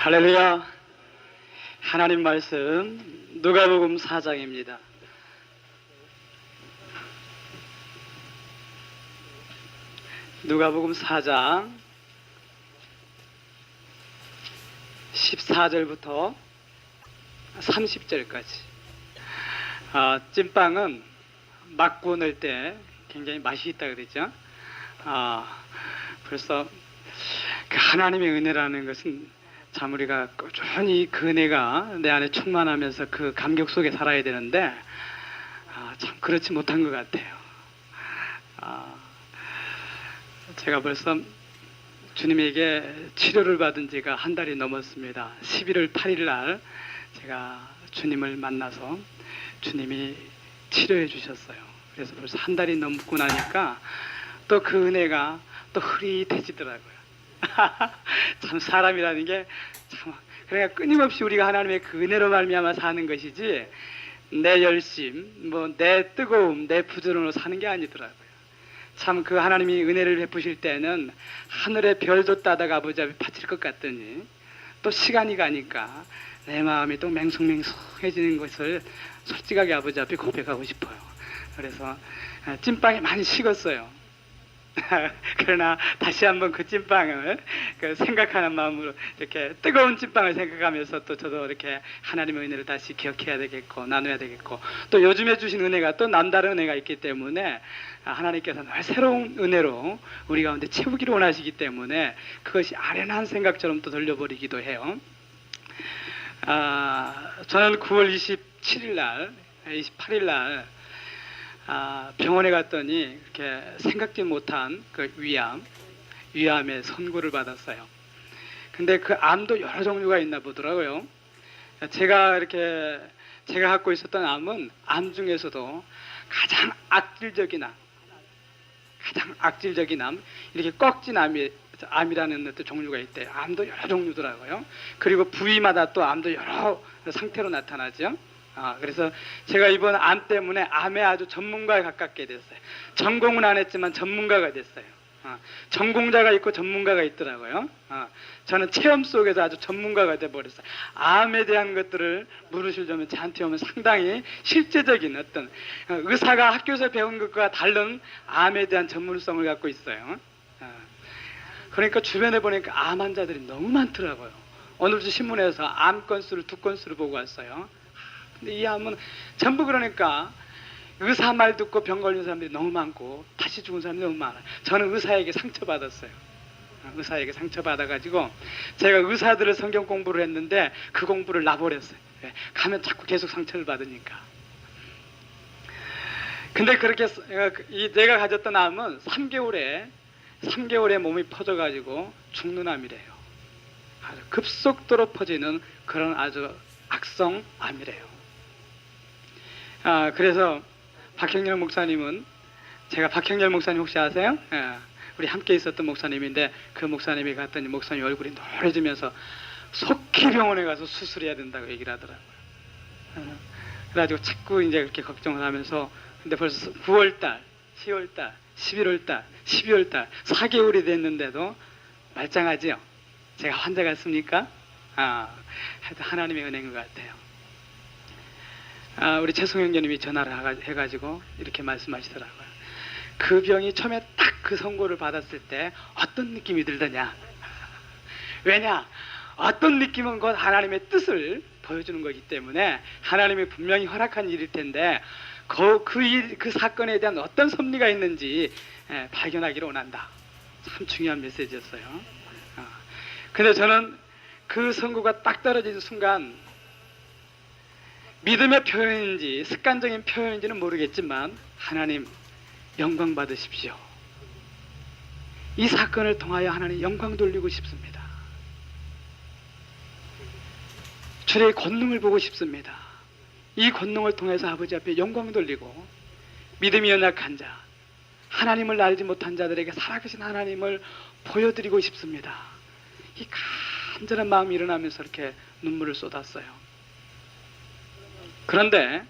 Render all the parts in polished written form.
할렐루야. 하나님 말씀 누가복음 4장입니다. 누가복음 4장 14절부터 30절까지. 찐빵은 막 구워낼 때 굉장히 맛이 있다 그랬죠. 벌써 그 하나님의 은혜라는 것은 참 우리가 꾸준히 그 은혜가 내 안에 충만하면서 그 감격 속에 살아야 되는데 참 그렇지 못한 것 같아요. 제가 벌써 주님에게 치료를 받은 지가 한 달이 넘었습니다. 11월 8일 날 제가 주님을 만나서 주님이 치료해 주셨어요. 그래서 벌써 한 달이 넘고 나니까 또 그 은혜가 또 흐릿해지더라고요. 참 사람이라는 게 참 그러니까 끊임없이 우리가 하나님의 그 은혜로 말미암아 사는 것이지 내 열심, 내 뜨거움, 내 부지런으로 사는 게 아니더라고요. 참 그 하나님이 은혜를 베푸실 때는 하늘의 별도 따다가 아버지 앞에 바칠 것 같더니 또 시간이 가니까 내 마음이 또 맹숭맹숭해지는 것을 솔직하게 아버지 앞에 고백하고 싶어요. 그래서 찐빵이 많이 식었어요. 그러나 다시 한번 그 찐빵을 생각하는 마음으로 이렇게 뜨거운 찐빵을 생각하면서 또 저도 이렇게 하나님의 은혜를 다시 기억해야 되겠고 나눠야 되겠고 또 요즘에 주신 은혜가 또 남다른 은혜가 있기 때문에 하나님께서 늘 새로운 은혜로 우리 가운데 채우기를 원하시기 때문에 그것이 아련한 생각처럼 또 돌려버리기도 해요. 저는 9월 27일 날 28일 날 병원에 갔더니 이렇게 생각지 못한 그 위암의 선고를 받았어요. 근데 그 암도 여러 종류가 있나 보더라고요. 제가 갖고 있었던 암은 암 중에서도 가장 악질적인 암, 이렇게 꺽진 암이라는 어떤 종류가 있대요. 암도 여러 종류더라고요. 그리고 부위마다 또 암도 여러 상태로 나타나죠. 그래서 제가 이번 암 때문에 암에 아주 전문가에 가깝게 됐어요. 전공은 안 했지만 전문가가 됐어요. 전공자가 있고 전문가가 있더라고요. 저는 체험 속에서 아주 전문가가 돼버렸어요. 암에 대한 것들을 물으시려면 저한테 오면 상당히 실제적인 어떤 의사가 학교에서 배운 것과 다른 암에 대한 전문성을 갖고 있어요. 그러니까 주변에 보니까 암 환자들이 너무 많더라고요. 오늘도 신문에서 암 건수를 2건수를 보고 왔어요. 근데 이 암은 전부 그러니까 의사 말 듣고 병 걸린 사람들이 너무 많고 다시 죽은 사람들이 너무 많아요. 저는 의사에게 상처받았어요. 의사에게 상처받아가지고 제가 의사들을 성경 공부를 했는데 그 공부를 놔버렸어요. 가면 자꾸 계속 상처를 받으니까. 근데 그렇게 내가 가졌던 암은 3개월에 몸이 퍼져가지고 죽는 암이래요. 아주 급속도로 퍼지는 그런 아주 악성 암이래요. 그래서 박형렬 목사님은 제가 박형렬 목사님 혹시 아세요? 우리 함께 있었던 목사님인데 그 목사님이 갔더니 목사님 얼굴이 노래지면서 속히 병원에 가서 수술해야 된다고 얘기를 하더라고요. 그래가지고 자꾸 이제 그렇게 걱정을 하면서 근데 벌써 9월달, 10월달, 11월달, 12월달 4개월이 됐는데도 말짱하지요. 제가 환자 같습니까? 하여튼 하나님의 은혜인 것 같아요. 우리 최송영 교님이 전화를 해가지고 이렇게 말씀하시더라고요. 그 병이 처음에 딱 그 선고를 받았을 때 어떤 느낌이 들더냐. 왜냐? 어떤 느낌은 곧 하나님의 뜻을 보여주는 거기 때문에 하나님이 분명히 허락한 일일 텐데 그 사건에 대한 어떤 섭리가 있는지 발견하기를 원한다. 참 중요한 메시지였어요. 근데 저는 그 선고가 딱 떨어지는 순간 믿음의 표현인지 습관적인 표현인지는 모르겠지만 하나님 영광 받으십시오. 이 사건을 통하여 하나님 영광 돌리고 싶습니다. 주의 권능을 보고 싶습니다. 이 권능을 통해서 아버지 앞에 영광 돌리고 믿음이 연약한 자, 하나님을 알지 못한 자들에게 살아계신 하나님을 보여드리고 싶습니다. 이 간절한 마음이 일어나면서 이렇게 눈물을 쏟았어요. 그런데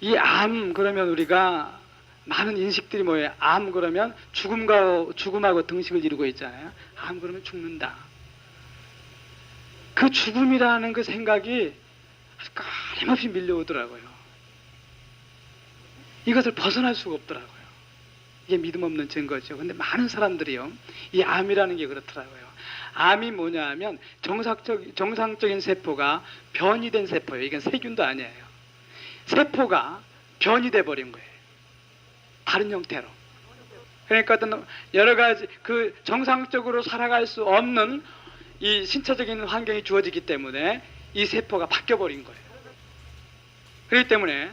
이 암 그러면 우리가 많은 인식들이 뭐예요? 암 그러면 죽음하고 등식을 이루고 있잖아요. 암 그러면 죽는다. 그 죽음이라는 그 생각이 끊임없이 밀려오더라고요. 이것을 벗어날 수가 없더라고요. 이게 믿음 없는 증거죠. 근데 많은 사람들이요, 이 암이라는 게 그렇더라고요. 암이 뭐냐 하면 정상적인 세포가 변이된 세포예요. 이건 세균도 아니에요. 세포가 변이돼 버린 거예요. 다른 형태로. 그러니까 어떤 여러 가지 그 정상적으로 살아갈 수 없는 이 신체적인 환경이 주어지기 때문에 이 세포가 바뀌어 버린 거예요. 그렇기 때문에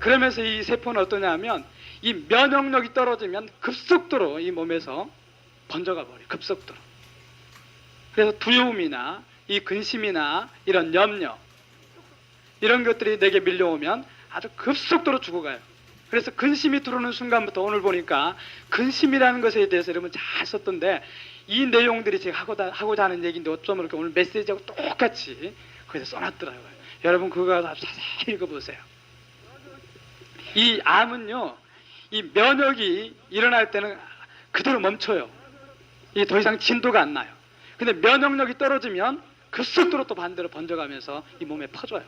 그러면서 이 세포는 어떠냐 하면 이 면역력이 떨어지면 급속도로 이 몸에서 번져가 버려요. 급속도로. 그래서 두려움이나 이 근심이나 이런 염려, 이런 것들이 내게 밀려오면 아주 급속도로 죽어가요. 그래서 근심이 들어오는 순간부터 오늘 보니까 근심이라는 것에 대해서 여러분 잘 썼던데, 이 내용들이 제가 하고자 하는 얘기인데 어쩜 이렇게 오늘 메시지하고 똑같이 거기서 써놨더라고요. 여러분 그거 자세히 읽어보세요. 이 암은요, 이 면역이 일어날 때는 그대로 멈춰요. 이게 더 이상 진도가 안 나요. 근데 면역력이 떨어지면 급속도로 또 반대로 번져가면서 이 몸에 퍼져요.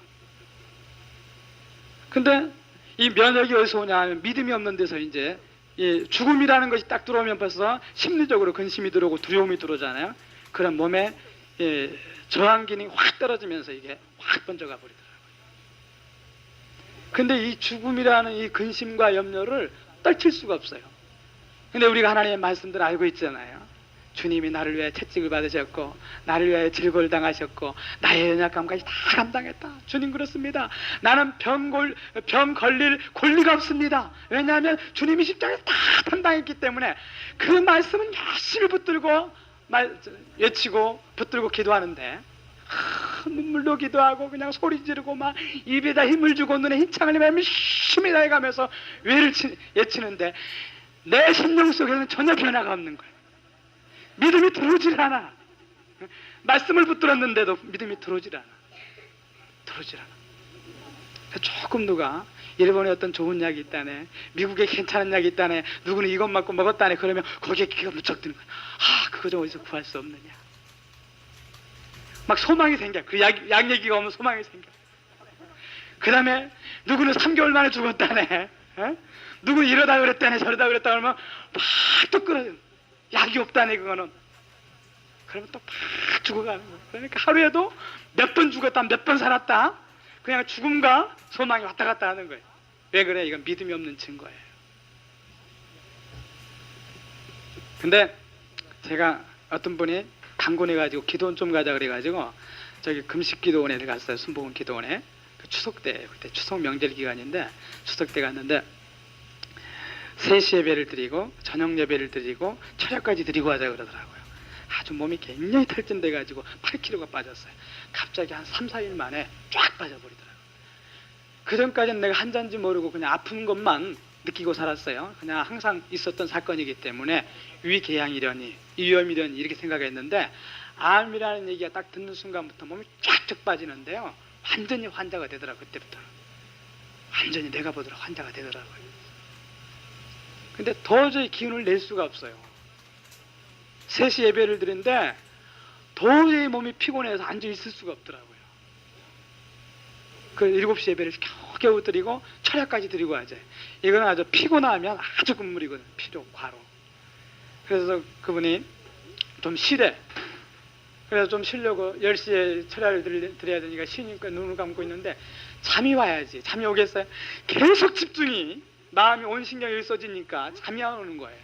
근데 이 면역이 어디서 오냐 하면 믿음이 없는 데서 이제 이 죽음이라는 것이 딱 들어오면 벌써 심리적으로 근심이 들어오고 두려움이 들어오잖아요. 그런 몸에 저항 기능이 확 떨어지면서 이게 확 번져가 버리더라고요. 근데 이 죽음이라는 이 근심과 염려를 떨칠 수가 없어요. 근데 우리가 하나님의 말씀들 알고 있잖아요. 주님이 나를 위해 채찍을 받으셨고 나를 위해 질고를 당하셨고 나의 연약함까지 다 감당했다. 주님 그렇습니다. 나는 병 걸릴 권리가 없습니다. 왜냐하면 주님이 십자가에서 다 감당했기 때문에. 그 말씀은 열심히 붙들고 외치고 붙들고 기도하는데 눈물로 기도하고 그냥 소리 지르고 막 입에다 힘을 주고 눈에 힘창을 내며 열심히 다해가면서 외치는데 내 심령 속에는 전혀 변화가 없는 거예요. 믿음이 들어오질 않아. 말씀을 붙들었는데도 믿음이 들어오질 않아. 조금 누가 일본에 어떤 좋은 약이 있다네, 미국에 괜찮은 약이 있다네, 누구는 이것 맞고 먹었다네, 그러면 거기에 기가 무척 드는 거야. 그거 좀 어디서 구할 수 없느냐. 막 소망이 생겨. 그 약 얘기가 오면 소망이 생겨. 그 다음에 누구는 3개월 만에 죽었다네, 누구는 이러다 그랬다네, 저러다 그랬다 그러면 막 또 끌어져. 약이 없다네 그거는. 그러면 또 팍 죽어가는 거예요. 그러니까 하루에도 몇 번 죽었다, 몇 번 살았다, 그냥 죽음과 소망이 왔다 갔다 하는 거예요. 왜 그래? 이건 믿음이 없는 증거예요. 근데 제가 어떤 분이 강권해가지고 기도원 좀 가자 그래가지고 저기 금식기도원에 갔어요. 순복음 기도원에. 그 추석 때, 그때 추석 명절 기간인데 추석 때 갔는데 3시 예배를 드리고 저녁 예배를 드리고 철야까지 드리고 하자 그러더라고요. 아주 몸이 굉장히 탈진돼가지고 8kg가 빠졌어요. 갑자기 한 3, 4일 만에 쫙 빠져버리더라고요. 그전까지는 내가 한잔지 모르고 그냥 아픈 것만 느끼고 살았어요. 그냥 항상 있었던 사건이기 때문에 위궤양이려니 위염이려니 이렇게 생각했는데, 암이라는 얘기가 딱 듣는 순간부터 몸이 쫙쫙 빠지는데요, 완전히 환자가 되더라고요. 그때부터 완전히 내가 보더라 환자가 되더라고요. 근데 도저히 기운을 낼 수가 없어요. 3시 예배를 드리는데 도저히 몸이 피곤해서 앉아있을 수가 없더라고요. 그 7시 예배를 겨우 드리고 철야까지 드리고 하죠. 이거는 아주 피곤하면 아주 금물이거든요. 피로, 과로. 그래서 그분이 좀 쉬래. 그래서 좀 쉬려고 10시에 철야를 드려야 되니까 쉬니까 눈을 감고 있는데 잠이 와야지. 잠이 오겠어요? 계속 집중이, 마음이 온 신경이 있어지니까 잠이 안 오는 거예요.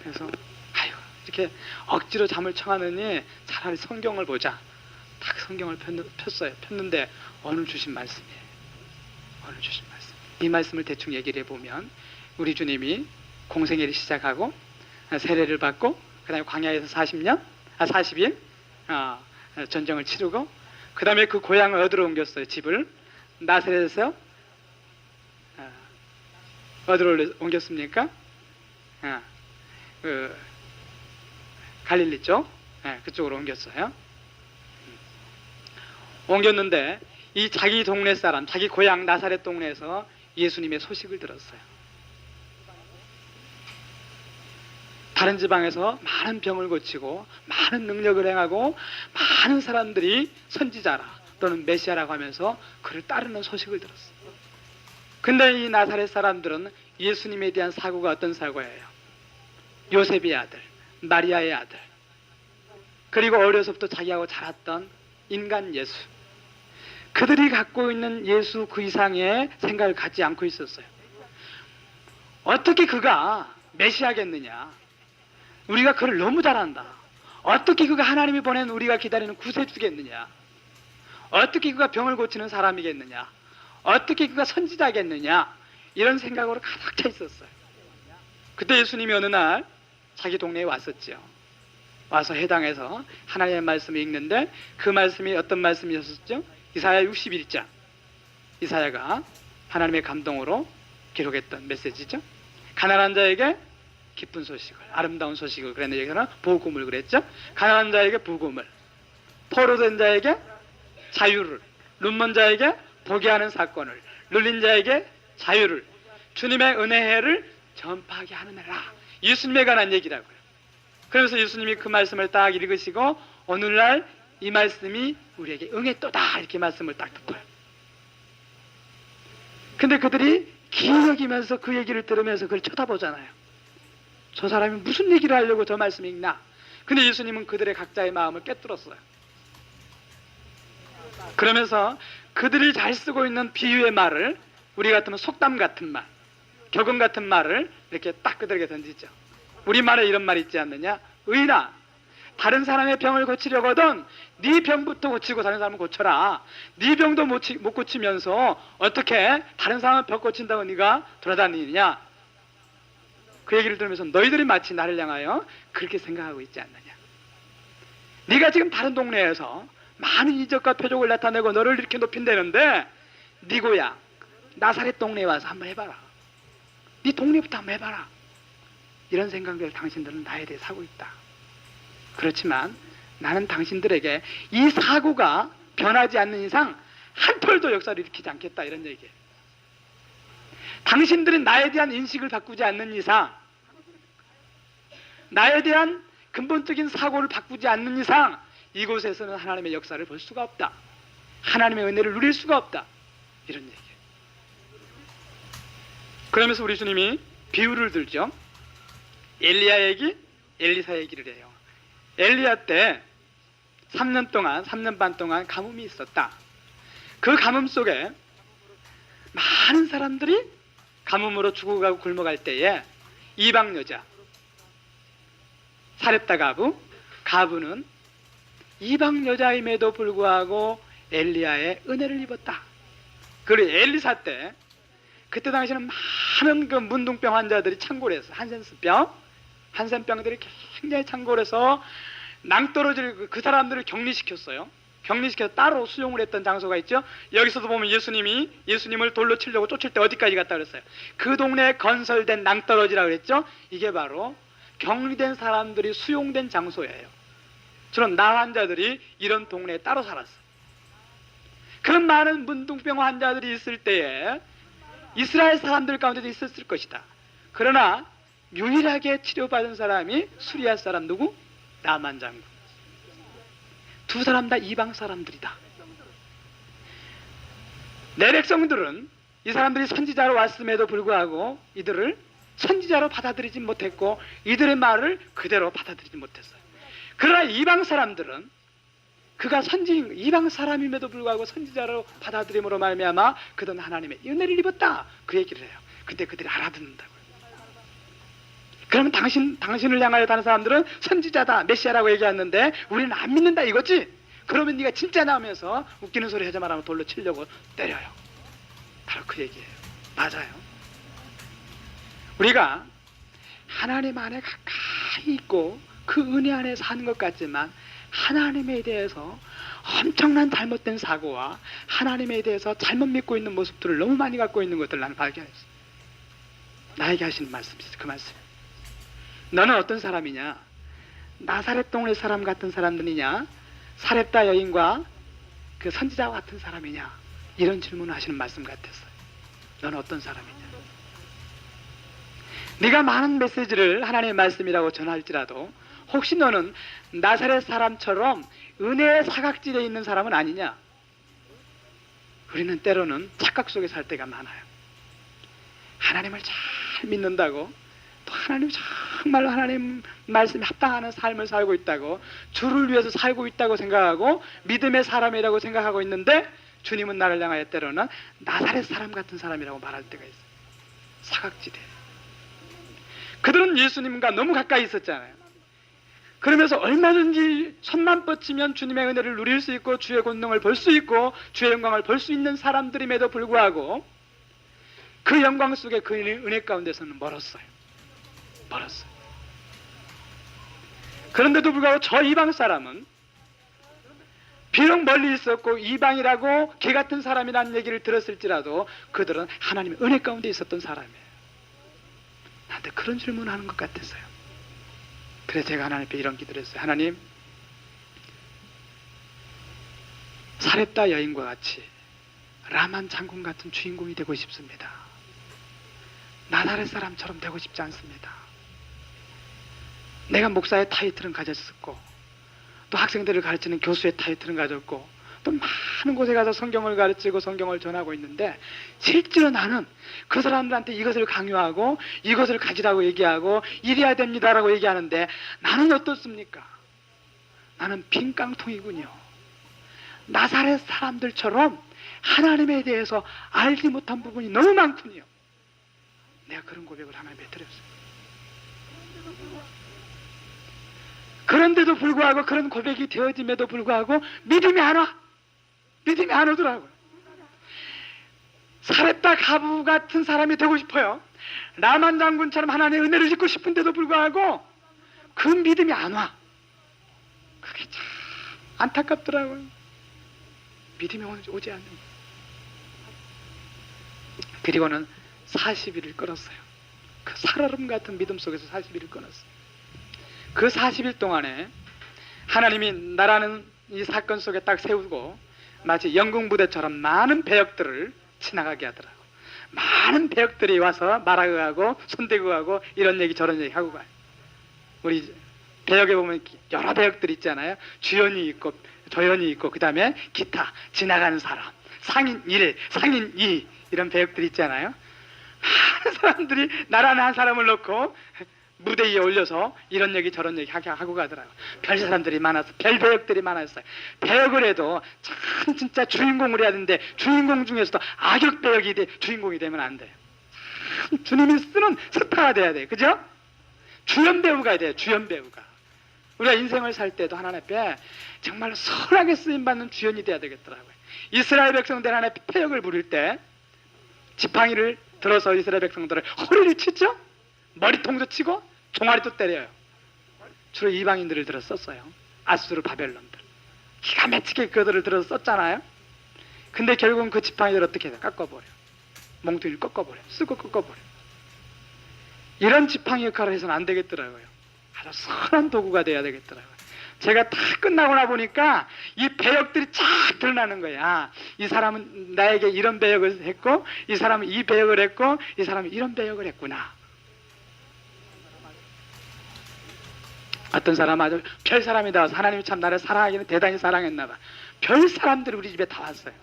그래서 이렇게 억지로 잠을 청하느니 차라리 성경을 보자. 딱 성경을 폈어요. 폈는데 오늘 주신 말씀이에요. 오늘 주신 말씀. 이 말씀을 대충 얘기를 해보면 우리 주님이 공생애를 시작하고 세례를 받고 그 다음에 광야에서 40일 전쟁을 치르고 그 다음에 그 고향을 어디로 옮겼어요? 집을 나사렛에서 어디로 옮겼습니까? 갈릴리 쪽, 그쪽으로 옮겼어요. 옮겼는데 이 자기 동네 사람, 자기 고향 나사렛 동네에서 예수님의 소식을 들었어요. 다른 지방에서 많은 병을 고치고 많은 능력을 행하고 많은 사람들이 선지자라 또는 메시아라고 하면서 그를 따르는 소식을 들었어요. 근데 이 나사렛 사람들은 예수님에 대한 사고가 어떤 사고예요? 요셉의 아들, 마리아의 아들, 그리고 어려서부터 자기하고 자랐던 인간 예수, 그들이 갖고 있는 예수 그 이상의 생각을 갖지 않고 있었어요. 어떻게 그가 메시아겠느냐? 우리가 그를 너무 잘 안다. 어떻게 그가 하나님이 보낸 우리가 기다리는 구세주겠느냐? 어떻게 그가 병을 고치는 사람이겠느냐? 어떻게 그가 선지자겠느냐? 이런 생각으로 가득 차 있었어요. 그때 예수님이 어느 날 자기 동네에 왔었죠. 와서 해당해서 하나님의 말씀을 읽는데 그 말씀이 어떤 말씀이었었죠? 이사야 61장. 이사야가 하나님의 감동으로 기록했던 메시지죠. 가난한 자에게 기쁜 소식을, 아름다운 소식을 그랬는데 여기서는 복음을 그랬죠. 가난한 자에게 복음을, 포로된 자에게 자유를, 눈먼 자에게 보게 하는 사건을, 눌린 자에게 자유를, 주님의 은혜를 전파하게 하는 해라. 예수님에 관한 얘기라고요. 그래서 예수님이 그 말씀을 딱 읽으시고 오늘날 이 말씀이 우리에게 응했도다 이렇게 말씀을 딱 듣고요. 근데 그들이 기억이면서 그 얘기를 들으면서 그걸 쳐다보잖아요. 저 사람이 무슨 얘기를 하려고 저 말씀 읽나? 근데 예수님은 그들의 각자의 마음을 꿰뚫었어요. 그러면서 그들이 잘 쓰고 있는 비유의 말을, 우리 같으면 속담 같은 말, 격언 같은 말을 이렇게 딱 그들에게 던지죠. 우리말에 이런 말이 있지 않느냐? 의인아, 다른 사람의 병을 고치려거든 네 병부터 고치고 다른 사람을 고쳐라. 네 병도 못 고치면서 어떻게 다른 사람의 병 고친다고 네가 돌아다니느냐? 그 얘기를 들으면서 너희들이 마치 나를 향하여 그렇게 생각하고 있지 않느냐? 네가 지금 다른 동네에서 많은 이적과 표적을 나타내고 너를 이렇게 높인다는데 네 고향 나사렛 동네에 와서 한번 해봐라. 네 동네부터 한번 해봐라. 이런 생각을 당신들은 나에 대해 하고 있다. 그렇지만 나는 당신들에게 이 사고가 변하지 않는 이상 한 펄도 역사를 일으키지 않겠다 이런 얘기예요. 당신들이 나에 대한 인식을 바꾸지 않는 이상, 나에 대한 근본적인 사고를 바꾸지 않는 이상 이곳에서는 하나님의 역사를 볼 수가 없다. 하나님의 은혜를 누릴 수가 없다. 이런 얘기예요. 그러면서 우리 주님이 비유를 들죠. 엘리야 얘기, 엘리사 얘기를 해요. 엘리야 때 3년 반 동안 가뭄이 있었다. 그 가뭄 속에 많은 사람들이 가뭄으로 죽어가고 굶어갈 때에 이방 여자 사렙다 가부는 이방 여자임에도 불구하고 엘리야의 은혜를 입었다. 그리고 엘리사 때 그때 당시에는 많은 그 문둥병 환자들이 창궐을 했어요. 한센병들이 굉장히 창궐을 해서 낭떠러지를 그 사람들을 격리시켰어요. 격리시켜서 따로 수용을 했던 장소가 있죠. 여기서도 보면 예수님을 돌로 치려고 쫓을 때 어디까지 갔다 그랬어요? 그 동네에 건설된 낭떠러지라고 그랬죠. 이게 바로 격리된 사람들이 수용된 장소예요. 저런 나 환자들이 이런 동네에 따로 살았어요. 그런 많은 문둥병 환자들이 있을 때에 이스라엘 사람들 가운데도 있었을 것이다. 그러나 유일하게 치료받은 사람이 수리아 사람 누구? 나만 장군. 두 사람 다 이방 사람들이다. 내 백성들은 이 사람들이 선지자로 왔음에도 불구하고 이들을 선지자로 받아들이지 못했고 이들의 말을 그대로 받아들이지 못했어요. 그러나 이방 사람들은 그가 이방 사람임에도 불구하고 선지자로 받아들임으로 말미암아 그들은 하나님의 은혜를 입었다. 그 얘기를 해요. 근데 그들이 알아듣는다고요. 그러면 당신을 향하여 다른 사람들은 선지자다, 메시아라고 얘기하는데 우리는 안 믿는다 이거지? 그러면 네가 진짜 나오면서 웃기는 소리 하지 말라면 돌로 치려고 때려요. 바로 그 얘기예요. 맞아요. 우리가 하나님 안에 가까이 있고 그 은혜 안에 사는 것 같지만 하나님에 대해서 엄청난 잘못된 사고와 하나님에 대해서 잘못 믿고 있는 모습들을 너무 많이 갖고 있는 것들을 나는 발견했어요. 나에게 하시는 말씀이죠. 그 말씀. 너는 어떤 사람이냐? 나사렛 동네 사람 같은 사람들이냐? 사렙다 여인과 그 선지자와 같은 사람이냐? 이런 질문을 하시는 말씀 같았어요. 너는 어떤 사람이냐? 네가 많은 메시지를 하나님의 말씀이라고 전할지라도 혹시 너는 나사렛 사람처럼 은혜의 사각지대에 있는 사람은 아니냐? 우리는 때로는 착각 속에 살 때가 많아요. 하나님을 잘 믿는다고, 또 하나님 정말로 하나님 말씀에 합당하는 삶을 살고 있다고, 주를 위해서 살고 있다고 생각하고 믿음의 사람이라고 생각하고 있는데, 주님은 나를 향하여 때로는 나사렛 사람 같은 사람이라고 말할 때가 있어요. 사각지대. 그들은 예수님과 너무 가까이 있었잖아요. 그러면서 얼마든지 손만 뻗치면 주님의 은혜를 누릴 수 있고 주의 권능을 볼 수 있고 주의 영광을 볼 수 있는 사람들임에도 불구하고 그 영광 속에 그 은혜 가운데서는 멀었어요. 멀었어요. 그런데도 불구하고 저 이방 사람은 비록 멀리 있었고 이방이라고 개 같은 사람이라는 얘기를 들었을지라도 그들은 하나님의 은혜 가운데 있었던 사람이에요. 나한테 그런 질문을 하는 것 같았어요. 그래서 제가 하나님께 이런 기도를 했어요. 하나님, 사렙다 여인과 같이 라만 장군 같은 주인공이 되고 싶습니다. 나사렛 사람처럼 되고 싶지 않습니다. 내가 목사의 타이틀은 가졌었고 또 학생들을 가르치는 교수의 타이틀은 가졌고 또 많은 곳에 가서 성경을 가르치고 성경을 전하고 있는데 실제로 나는 그 사람들한테 이것을 강요하고 이것을 가지라고 얘기하고 이래야 됩니다라고 얘기하는데 나는 어떻습니까? 나는 빈 깡통이군요. 나사렛 사람들처럼 하나님에 대해서 알지 못한 부분이 너무 많군요. 내가 그런 고백을 하나님께 드렸어요. 그런데도 불구하고 그런 고백이 되어짐에도 불구하고 믿음이 안 와. 믿음이 안 오더라고요. 사렙다 가부 같은 사람이 되고 싶어요. 라만 장군처럼 하나님의 은혜를 짓고 싶은데도 불구하고 그 믿음이 안 와. 그게 참 안타깝더라고요. 믿음이 오지 않는 거예요. 그리고는 40일을 끊었어요. 그 살얼음 같은 믿음 속에서 40일을 끊었어요. 그 40일 동안에 하나님이 나라는 이 사건 속에 딱 세우고 마치 영궁부대처럼 많은 배역들을 지나가게 하더라고. 많은 배역들이 와서 말하고 가고 손대고 가고 이런 얘기 저런 얘기 하고 가요. 우리 배역에 보면 여러 배역들이 있잖아요. 주연이 있고 조연이 있고 그 다음에 기타 지나가는 사람 상인 1, 상인 2 이런 배역들이 있잖아요. 많은 사람들이 나라는 한 사람을 놓고 무대 위에 올려서 이런 얘기 저런 얘기 하고 가더라고요. 별 사람들이 많아서 별 배역들이 많았어요. 배역을 해도 참 진짜 주인공을 해야 되는데 주인공 중에서도 악역 배역이 주인공이 되면 안 돼요. 주님이 쓰는 스타가 돼야 돼요. 그죠? 주연 배우가 돼요. 주연 배우가. 우리가 인생을 살 때도 하나님 앞에 정말 선하게 쓰임받는 주연이 돼야 되겠더라고요. 이스라엘 백성들 하나님 앞에 패역을 부릴 때 지팡이를 들어서 이스라엘 백성들을 허리를 치죠? 머리통도 치고 종아리도 때려요. 주로 이방인들을 들어 썼어요. 아수르 바벨론들. 기가 막히게 그들을 들어서 썼잖아요. 근데 결국은 그 지팡이를 어떻게 해요? 깎아버려. 몽둥이를 꺾어버려. 쓰고 꺾어버려. 이런 지팡이 역할을 해서는 안 되겠더라고요. 아주 선한 도구가 돼야 되겠더라고요. 제가 다 끝나고 나 보니까 이 배역들이 쫙 드러나는 거야. 이 사람은 나에게 이런 배역을 했고 이 사람은 이 배역을 했고 이 사람은 이런 배역을 했구나. 어떤 사람 아주 별 사람이 나와서 하나님이 참 나를 사랑하기는 대단히 사랑했나 봐. 별 사람들이 우리 집에 다 왔어요.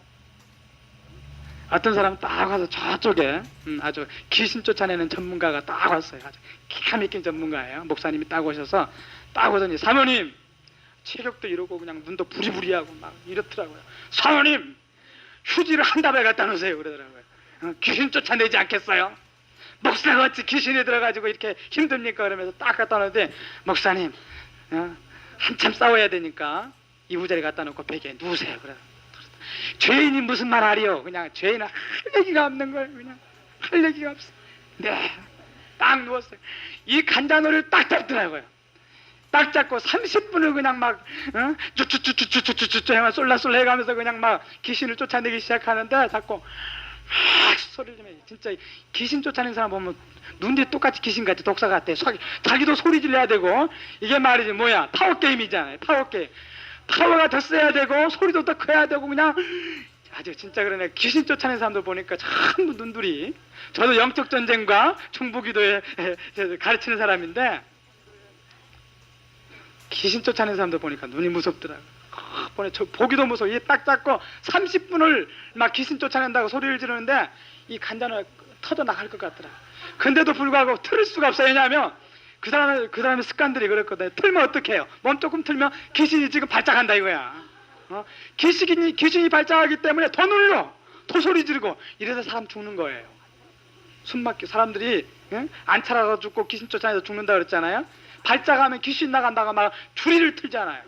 어떤 사람은 딱 와서 저쪽에 아주 귀신 쫓아내는 전문가가 딱 왔어요. 아주 기가 막힌 전문가예요. 목사님이 딱 오셔서 딱 오더니 사모님 체격도 이러고 그냥 눈도 부리부리하고 막 이렇더라고요. 사모님 휴지를 한 다발 갖다 놓으세요 그러더라고요. 귀신 쫓아내지 않겠어요? 목사가 어찌 귀신이 들어가지고 이렇게 힘듭니까? 그러면서 딱 갖다 놓는데 목사님 한참 싸워야 되니까 이부자리 갖다 놓고 베개에 누우세요. 그래. 죄인이 무슨 말 하리요? 그냥 죄인은 할 얘기가 없는 거예요. 그냥 할 얘기가 없어. 네, 딱 누웠어요. 이 간장어를 딱 잡더라고요. 딱 잡고 30분을 그냥 막 쭈쭈쭈쭈쭈쭈쭈 해가 쏠라쏠라 해가면서 그냥 막 귀신을 쫓아내기 시작하는데 자꾸 소리를 좀 해. 진짜 귀신 쫓아내는 사람 보면 눈 뒤에 똑같이 귀신같이 독사 같아. 자기도 소리 질러야 되고 이게 말이지 뭐야 타워게임이잖아요. 타워게임. 타워가 더 써야 되고 소리도 더 커야 되고 그냥 아주 진짜 그러네. 귀신 쫓아내는 사람들 보니까 전부 눈들이. 저도 영적 전쟁과 중부기도에 가르치는 사람인데 귀신 쫓아내는 사람들 보니까 눈이 무섭더라고요. 보내 저 보기도 무서워. 이딱 잡고 30분을 막 귀신 쫓아낸다고 소리를 지르는데 이 간장을 터져 나갈 것 같더라. 근데도 불구하고 틀을 수가 없어요. 왜냐하면 그 사람의 습관들이 그렇거든요. 틀면 어떡해요? 몸 조금 틀면 귀신이 지금 발작한다 이거야. 귀신이 발작하기 때문에 더 눌러, 더 소리 지르고 이래서 사람 죽는 거예요. 숨막혀. 사람들이 안 차려서 죽고 귀신 쫓아내서 죽는다 그랬잖아요. 발작하면 귀신 나간다고 막 주리를 틀잖아요.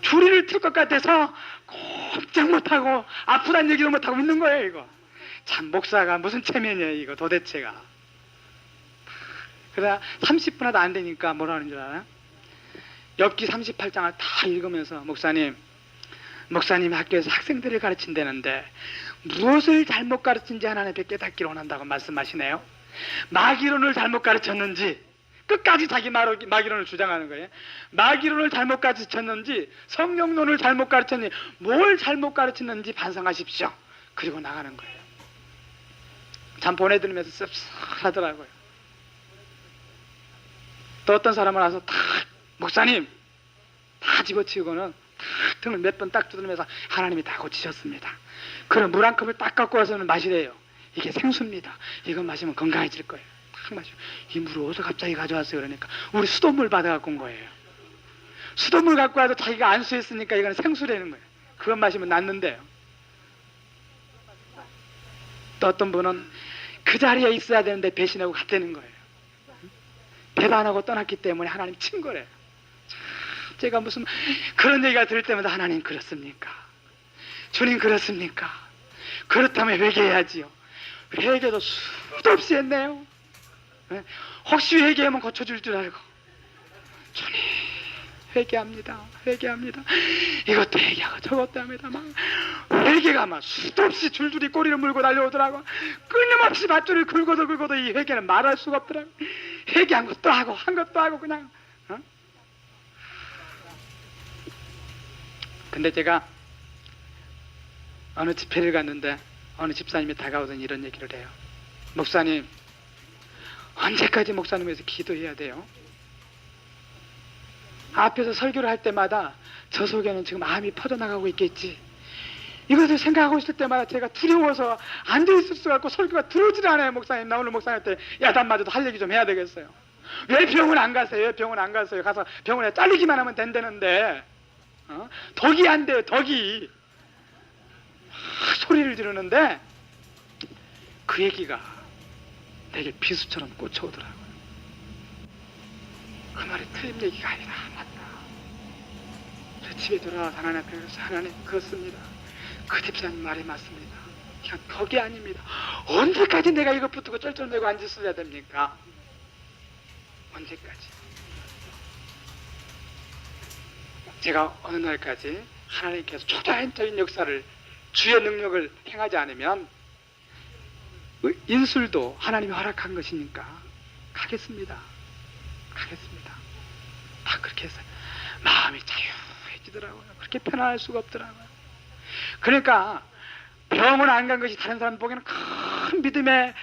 주리를 틀 것 같아서 꼼짝 못하고 아프다는 얘기도 못하고 있는 거예요. 이거 참 목사가 무슨 체면이에요 이거 도대체가. 그러다 30분 하도 안 되니까 뭐라 하는 줄 알아요? 엽기 38장을 다 읽으면서 목사님 학교에서 학생들을 가르친다는데 무엇을 잘못 가르친지 하나님께 깨닫기를 원한다고 말씀하시네요. 마귀론을 잘못 가르쳤는지 끝까지 자기 마귀론을 주장하는 거예요. 마귀론을 잘못 가르쳤는지 성령론을 잘못 가르쳤는지 뭘 잘못 가르쳤는지 반성하십시오. 그리고 나가는 거예요. 참 보내드리면서 씁쓸하더라고요. 또 어떤 사람을 와서 탁 목사님 다 집어치우고는 탁 등을 몇 번 딱 두드리면서 하나님이 다 고치셨습니다. 그럼 물 한 컵을 딱 갖고 와서는 마시래요. 이게 생수입니다. 이거 마시면 건강해질 거예요. 딱 마시고 이 물을 어디서 갑자기 가져왔어요? 그러니까 우리 수돗물 받아 갖고 온 거예요. 수돗물 갖고 와도 자기가 안수했으니까 이건 생수라는 거예요. 그것 마시면 낫는데요. 또 어떤 분은 그 자리에 있어야 되는데 배신하고 갔다는 거예요. 배반하고 떠났기 때문에 하나님 친 거래요. 제가 무슨 그런 얘기가 들을 때마다 하나님 그렇습니까? 주님 그렇습니까? 그렇다면 회개해야지요. 회개도 수도 없이 했네요. 혹시 회개하면 고쳐줄 줄 알고 주님 회개합니다. 이것도 회개하고 저것도 합니다. 막 회개가 막 수도 없이 줄줄이 꼬리를 물고 달려오더라고. 끊임없이 밧줄을 긁어도 이 회개는 말할 수가 없더라고. 회개한 것도 하고 한 것도 하고 그냥 근데 제가 어느 집회를 갔는데 어느 집사님이 다가오더니 이런 얘기를 해요. 목사님 언제까지 목사님 위해서 기도해야 돼요? 앞에서 설교를 할 때마다 저 속에는 지금 암이 퍼져나가고 있겠지. 이것을 생각하고 있을 때마다 제가 두려워서 앉아있을 수가 없고 설교가 들어오질 않아요. 목사님 나 오늘 목사님한테 야단맞아도 할 얘기 좀 해야 되겠어요. 왜 병원 안 가세요? 가서 병원에 잘리기만 하면 된다는데 덕이 안 돼요. 덕이 소리를 지르는데 그 얘기가 되게 비수처럼 꽂혀오더라고요. 그 말이 틀린 얘기가 아니라 맞다. 집에 돌아와서 하나님 앞에 가서 하나님 그렇습니다. 그 집사님 말이 맞습니다. 그냥 덕이 아닙니다. 언제까지 내가 이거 붙들고 쩔쩔매고 앉았어야 됩니까? 언제까지? 제가 어느 날까지 하나님께서 초자연적인 역사를 주의 능력을 행하지 않으면 인술도 하나님이 허락한 것이니까 가겠습니다. 다 그렇게 해서 마음이 자유해지더라고요. 그렇게 편안할 수가 없더라고요. 그러니까 병원 안 간 것이 다른 사람 보기에는 큰 믿음의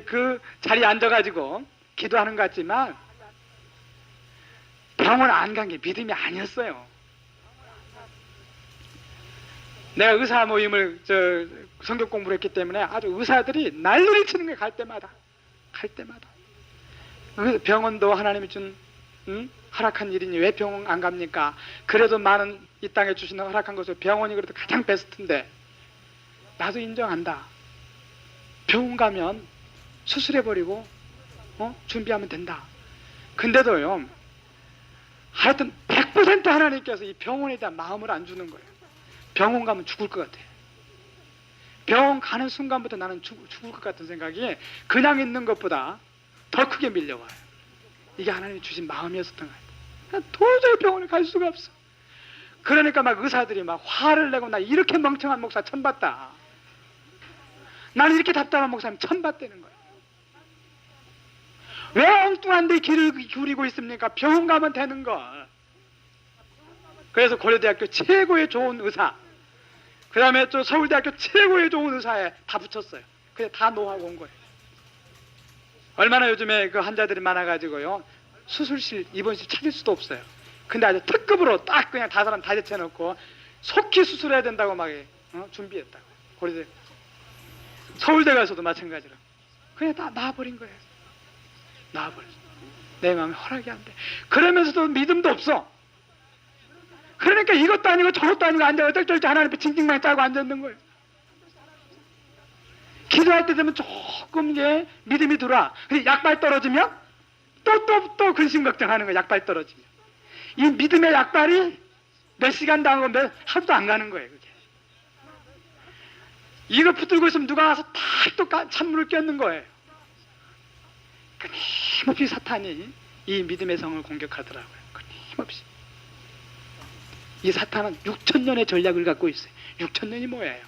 그 자리에 앉아가지고 기도하는 것 같지만 병원 안 간 게 믿음이 아니었어요. 내가 의사 모임을 성경 공부를 했기 때문에 아주 의사들이 난리를 치는 거예요. 갈 때마다 병원도 하나님이 준 허락한 일이니 왜 병원 안 갑니까? 그래도 많은 이 땅에 주시는 허락한 것을 병원이 그래도 가장 베스트인데 나도 인정한다. 병원 가면 수술해버리고 준비하면 된다. 근데도요 하여튼 100% 하나님께서 이 병원에 대한 마음을 안 주는 거예요. 병원 가면 죽을 것 같아. 병원 가는 순간부터 나는 죽을 것 같은 생각이 그냥 있는 것보다 더 크게 밀려와요. 이게 하나님이 주신 마음이었었던 거예요. 도저히 병원에 갈 수가 없어. 그러니까 막 의사들이 막 화를 내고 나 이렇게 멍청한 목사 처음 봤다. 나는 이렇게 답답한 목사님 처음 봤다는 거예요. 왜 엉뚱한 데 길을 기울이고 있습니까? 병원 가면 되는 걸. 그래서 고려대학교 최고의 좋은 의사 그 다음에 또 서울대학교 최고의 좋은 의사에 다 붙였어요. 그냥 다 노하고 온 거예요. 얼마나 요즘에 그 환자들이 많아가지고요, 수술실, 입원실 찾을 수도 없어요. 근데 아주 특급으로 딱 그냥 다 사람 다 제쳐놓고 속히 수술해야 된다고 막 준비했다고. 그래서 서울대 가서도 마찬가지로 그냥 다 놔버린 거예요. 놔버렸어. 내 마음에 허락이 안 돼. 그러면서도 믿음도 없어. 그러니까 이것도 아니고 저것도 아니고 앉아 어쩔 하나님 앞에 징징만 짜고 앉아있는 거예요. 기도할 때 되면 조금 이제 믿음이 들어와. 근데 약발 떨어지면 또 근심 걱정하는 거예요. 약발 떨어지면. 이 믿음의 약발이 몇 시간 당하고 하루도 안 가는 거예요. 그게. 이거 붙들고 있으면 누가 와서 다 또 찬물을 꼈는 거예요. 끊임없이 사탄이 이 믿음의 성을 공격하더라고요. 끊임없이. 이 사탄은 6,000년의 전략을 갖고 있어요. 6,000년이 뭐예요?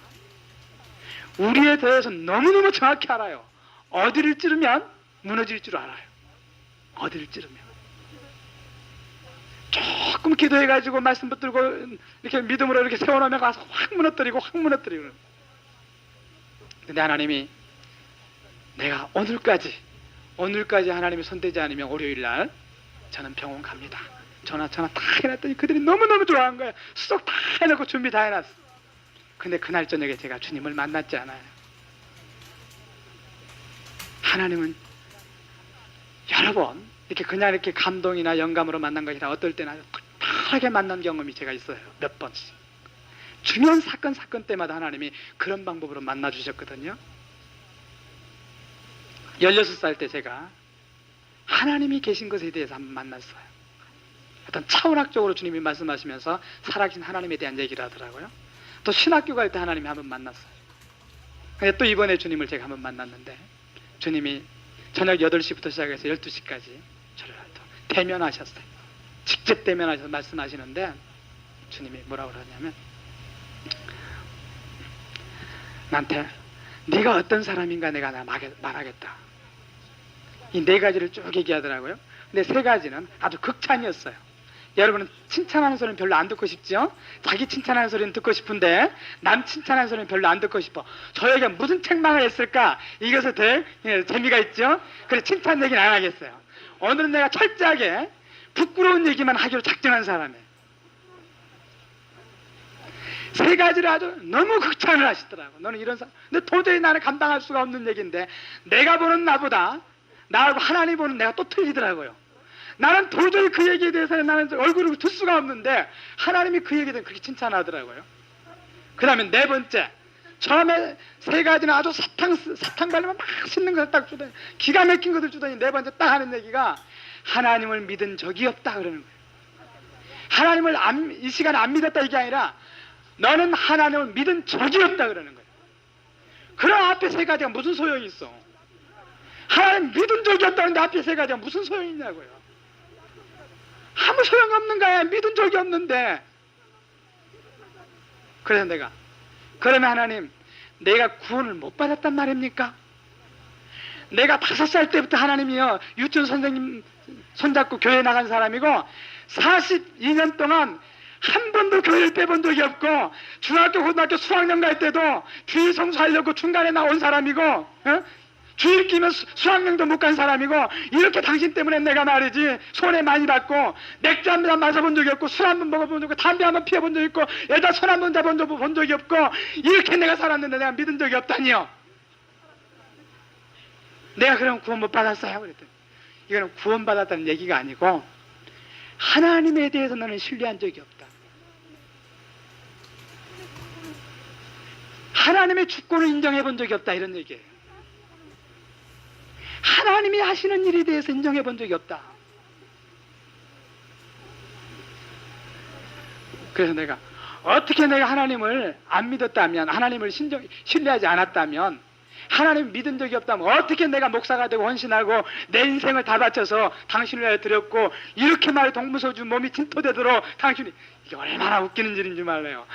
우리에 대해서 너무너무 정확히 알아요. 어디를 찌르면 무너질 줄 알아요. 어디를 찌르면. 조금 기도해가지고 말씀 붙들고 이렇게 믿음으로 이렇게 세워놓으면 가서 확 무너뜨리고 근데 하나님이 내가 오늘까지 하나님이 손대지 않으면 월요일날 저는 병원 갑니다. 전화 다 해놨더니 그들이 너무너무 좋아한 거예요. 수속 다 해놓고 준비 다 해놨어. 근데 그날 저녁에 제가 주님을 만났지 않아요. 하나님은 여러 번 이렇게 그냥 이렇게 감동이나 영감으로 만난 것이 아니라 어떨 때는 아주 특별하게 만난 경험이 제가 있어요. 몇 번씩. 중요한 사건 때마다 하나님이 그런 방법으로 만나 주셨거든요. 16살 때 제가 하나님이 계신 것에 대해서 한번 만났어요. 어떤 차원학적으로 주님이 말씀하시면서 살아계신 하나님에 대한 얘기를 하더라고요. 또 신학교 갈 때 하나님이 한번 만났어요. 근데 또 이번에 주님을 제가 한번 만났는데 주님이 저녁 8시부터 시작해서 12시까지 저를 또 대면하셨어요. 직접 대면하셔서 말씀하시는데 주님이 뭐라고 그러냐면 나한테 네가 어떤 사람인가 내가 말하겠다. 이 4가지를 쭉 얘기하더라고요. 근데 3가지는 아주 극찬이었어요. 여러분은 칭찬하는 소리는 별로 안 듣고 싶죠? 자기 칭찬하는 소리는 듣고 싶은데 남 칭찬하는 소리는 별로 안 듣고 싶어. 저에게 무슨 책망을 했을까? 이것에 대해 재미가 있죠? 그래 칭찬 얘기는 안 하겠어요. 오늘은 내가 철저하게 부끄러운 얘기만 하기로 작정한 사람이에요. 3가지를 아주 너무 극찬을 하시더라고. 너는 이런 사람. 근데 도저히 나는 감당할 수가 없는 얘기인데 내가 보는 나보다 나하고 하나님 보는 내가 또 틀리더라고요. 나는 도저히 그 얘기에 대해서 나는 얼굴을 둘 수가 없는데 하나님이 그 얘기에 대해서 그렇게 칭찬하더라고요. 그 다음에 4번째, 처음에 3가지는 아주 사탕 발리면 막 씻는 것을 딱 주더니 기가 막힌 것을 주더니 4번째 딱 하는 얘기가 하나님을 믿은 적이 없다 그러는 거예요. 하나님을 이 시간에 안 믿었다 이게 아니라 너는 하나님을 믿은 적이 없다 그러는 거예요. 그럼 앞에 3가지가 무슨 소용이 있어? 하나님 믿은 적이 없다는데 앞에 3가지가 무슨 소용이 있냐고요. 아무 소용이 없는 거야. 믿은 적이 없는데. 그래서 내가 그러면 하나님 내가 구원을 못 받았단 말입니까? 내가 5살 때부터 하나님이요 유치원 선생님 손잡고 교회 나간 사람이고 42년 동안 한 번도 교회를 빼본 적이 없고 중학교 고등학교 수학년 갈 때도 주일 성수하려고 중간에 나온 사람이고 주일 끼면 수학여행도 못 간 사람이고 이렇게 당신 때문에 내가 말이지 손해 많이 받고 맥주 한 잔 마셔본 적이 없고 술 한 번 먹어본 적이 없고 담배 한 번 피워본 적이 없고 여자 손 한 번 잡은 적이 없고 이렇게 내가 살았는데 내가 믿은 적이 없다니요. 내가 그럼 구원 못 받았어요 그랬더니 이거는 구원 받았다는 얘기가 아니고 하나님에 대해서 너는 신뢰한 적이 없다. 하나님의 주권을 인정해 본 적이 없다 이런 얘기예요. 하나님이 하시는 일에 대해서 인정해 본 적이 없다. 그래서 내가 어떻게 내가 하나님을 안 믿었다면 하나님을 신뢰하지 않았다면 하나님 믿은 적이 없다면 어떻게 내가 목사가 되고 헌신하고 내 인생을 다 바쳐서 당신을 위해 드렸고 이렇게 말해 동무서주 몸이 침토되도록 당신이 이게 얼마나 웃기는 일인 줄 몰라요.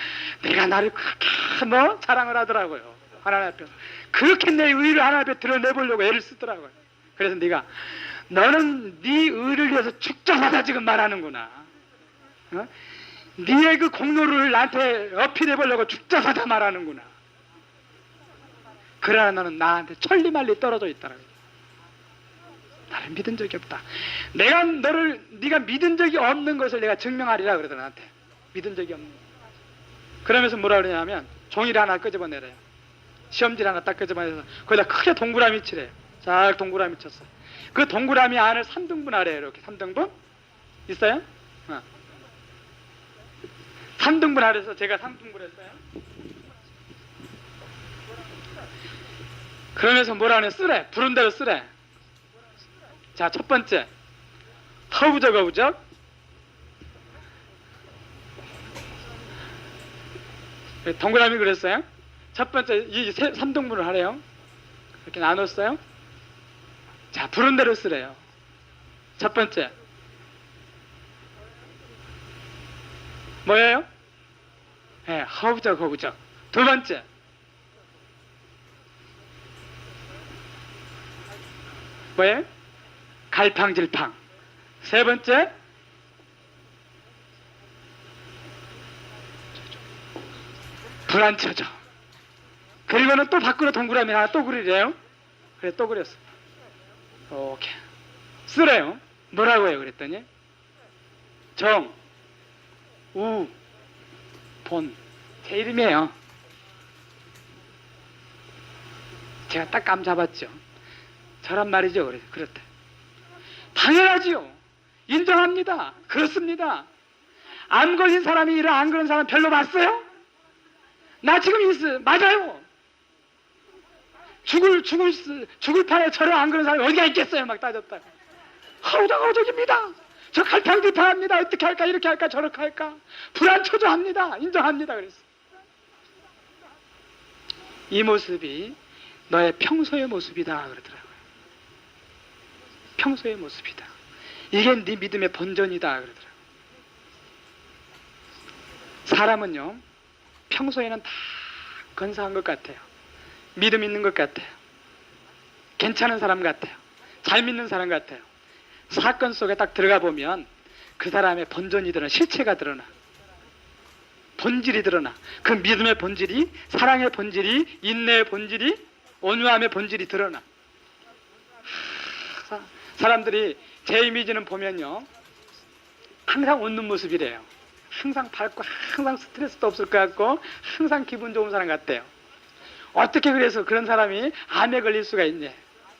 내가 나를 그렇게 자랑을 하더라고요. 하나님 앞에서 그렇게 내 의를 하나님 앞에 드러내보려고 애를 쓰더라고요. 그래서 네가 너는 네 의를 위해서 축전하다 지금 말하는구나. 네의 그 공로를 나한테 어필해 보려고 죽자사자 말하는구나. 그러나 너는 나한테 천리말리 떨어져 있다라고. 나를 믿은 적이 없다. 내가 네가 믿은 적이 없는 것을 내가 증명하리라 그러더라. 나한테 믿은 적이 없는 거. 그러면서 뭐라 그러냐면 종이를 하나 끄집어내래요. 시험지를 하나 딱 끄집어내서 거기다 크게 동그라미 치래요. 잘 동그라미 쳤어. 그 동그라미 안을 3등분 하래요. 이렇게 3등분 있어요? 3등분 하래서 제가 3등분 했어요. 그러면서 뭐라 하냐, 쓰래. 부른 대로 쓰래. 자, 첫 번째 허우적 어우적, 동그라미 그랬어요. 첫 번째 이 3등분을 하래요. 이렇게 나눴어요. 자, 부른 대로 쓰래요. 첫 번째 뭐예요? 네, 허우적 허우적. 두 번째 뭐예요? 갈팡질팡. 세 번째 불안쳐져. 그리고는 또 밖으로 동그라미 하나 또 그리래요. 그래, 또 그렸어. 오케이. 쓰래요. 뭐라고 해요? 그랬더니 정, 우, 본. 제 이름이에요. 제가 딱 감 잡았죠. 저란 말이죠. 그랬대. 당연하지요. 인정합니다. 그렇습니다. 암 걸린 사람이 이런 안 그런 사람 별로 봤어요? 나 지금 있어. 맞아요. 죽을 판에 저를 안 그런 사람이 어디가 있겠어요? 막 따졌다. 허우적허우적입니다. 저 갈팡질팡합니다. 어떻게 할까? 이렇게 할까? 저렇게 할까? 불안초조합니다. 인정합니다. 그랬어. 이 모습이 너의 평소의 모습이다 그러더라고요. 평소의 모습이다. 이게 네 믿음의 본전이다 그러더라고요. 사람은요, 평소에는 다 건사한 것 같아요. 믿음 있는 것 같아요. 괜찮은 사람 같아요. 잘 믿는 사람 같아요. 사건 속에 딱 들어가 보면 그 사람의 본전이 드러나, 실체가 드러나, 본질이 드러나. 그 믿음의 본질이, 사랑의 본질이, 인내의 본질이, 온유함의 본질이 드러나. 사람들이 제 이미지는 보면요, 항상 웃는 모습이래요. 항상 밝고 항상 스트레스도 없을 것 같고 항상 기분 좋은 사람 같대요. 어떻게 그래서 그런 사람이 암에 걸릴 수가 있냐.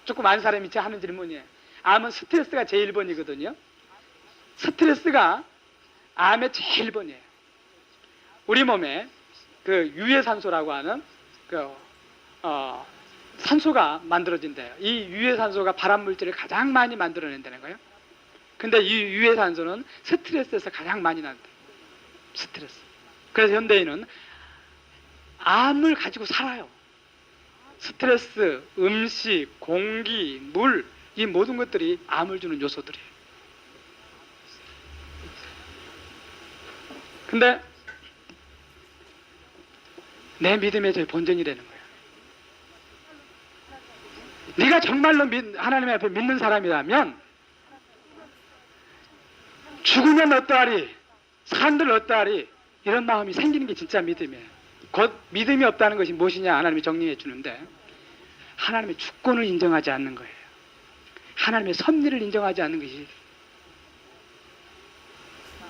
조금 안 사람이 하는 질문이에요. 암은 스트레스가 제일 번이거든요. 스트레스가 암의 제일 번이에요. 우리 몸에 그 유해산소라고 하는 산소가 만들어진대요. 이 유해산소가 발암물질을 가장 많이 만들어낸다는 거예요. 근데 이 유해산소는 스트레스에서 가장 많이 난대요. 스트레스. 그래서 현대인은 암을 가지고 살아요. 스트레스, 음식, 공기, 물, 이 모든 것들이 암을 주는 요소들이에요. 근데 내 믿음의 제일 본전이라는 거예요. 네가 정말로 하나님 앞에 믿는 사람이라면 죽으면 어떠하리, 산들 어떠하리, 이런 마음이 생기는 게 진짜 믿음이에요. 곧 믿음이 없다는 것이 무엇이냐 하나님이 정리해 주는데, 하나님의 주권을 인정하지 않는 거예요. 하나님의 섭리를 인정하지 않는 것이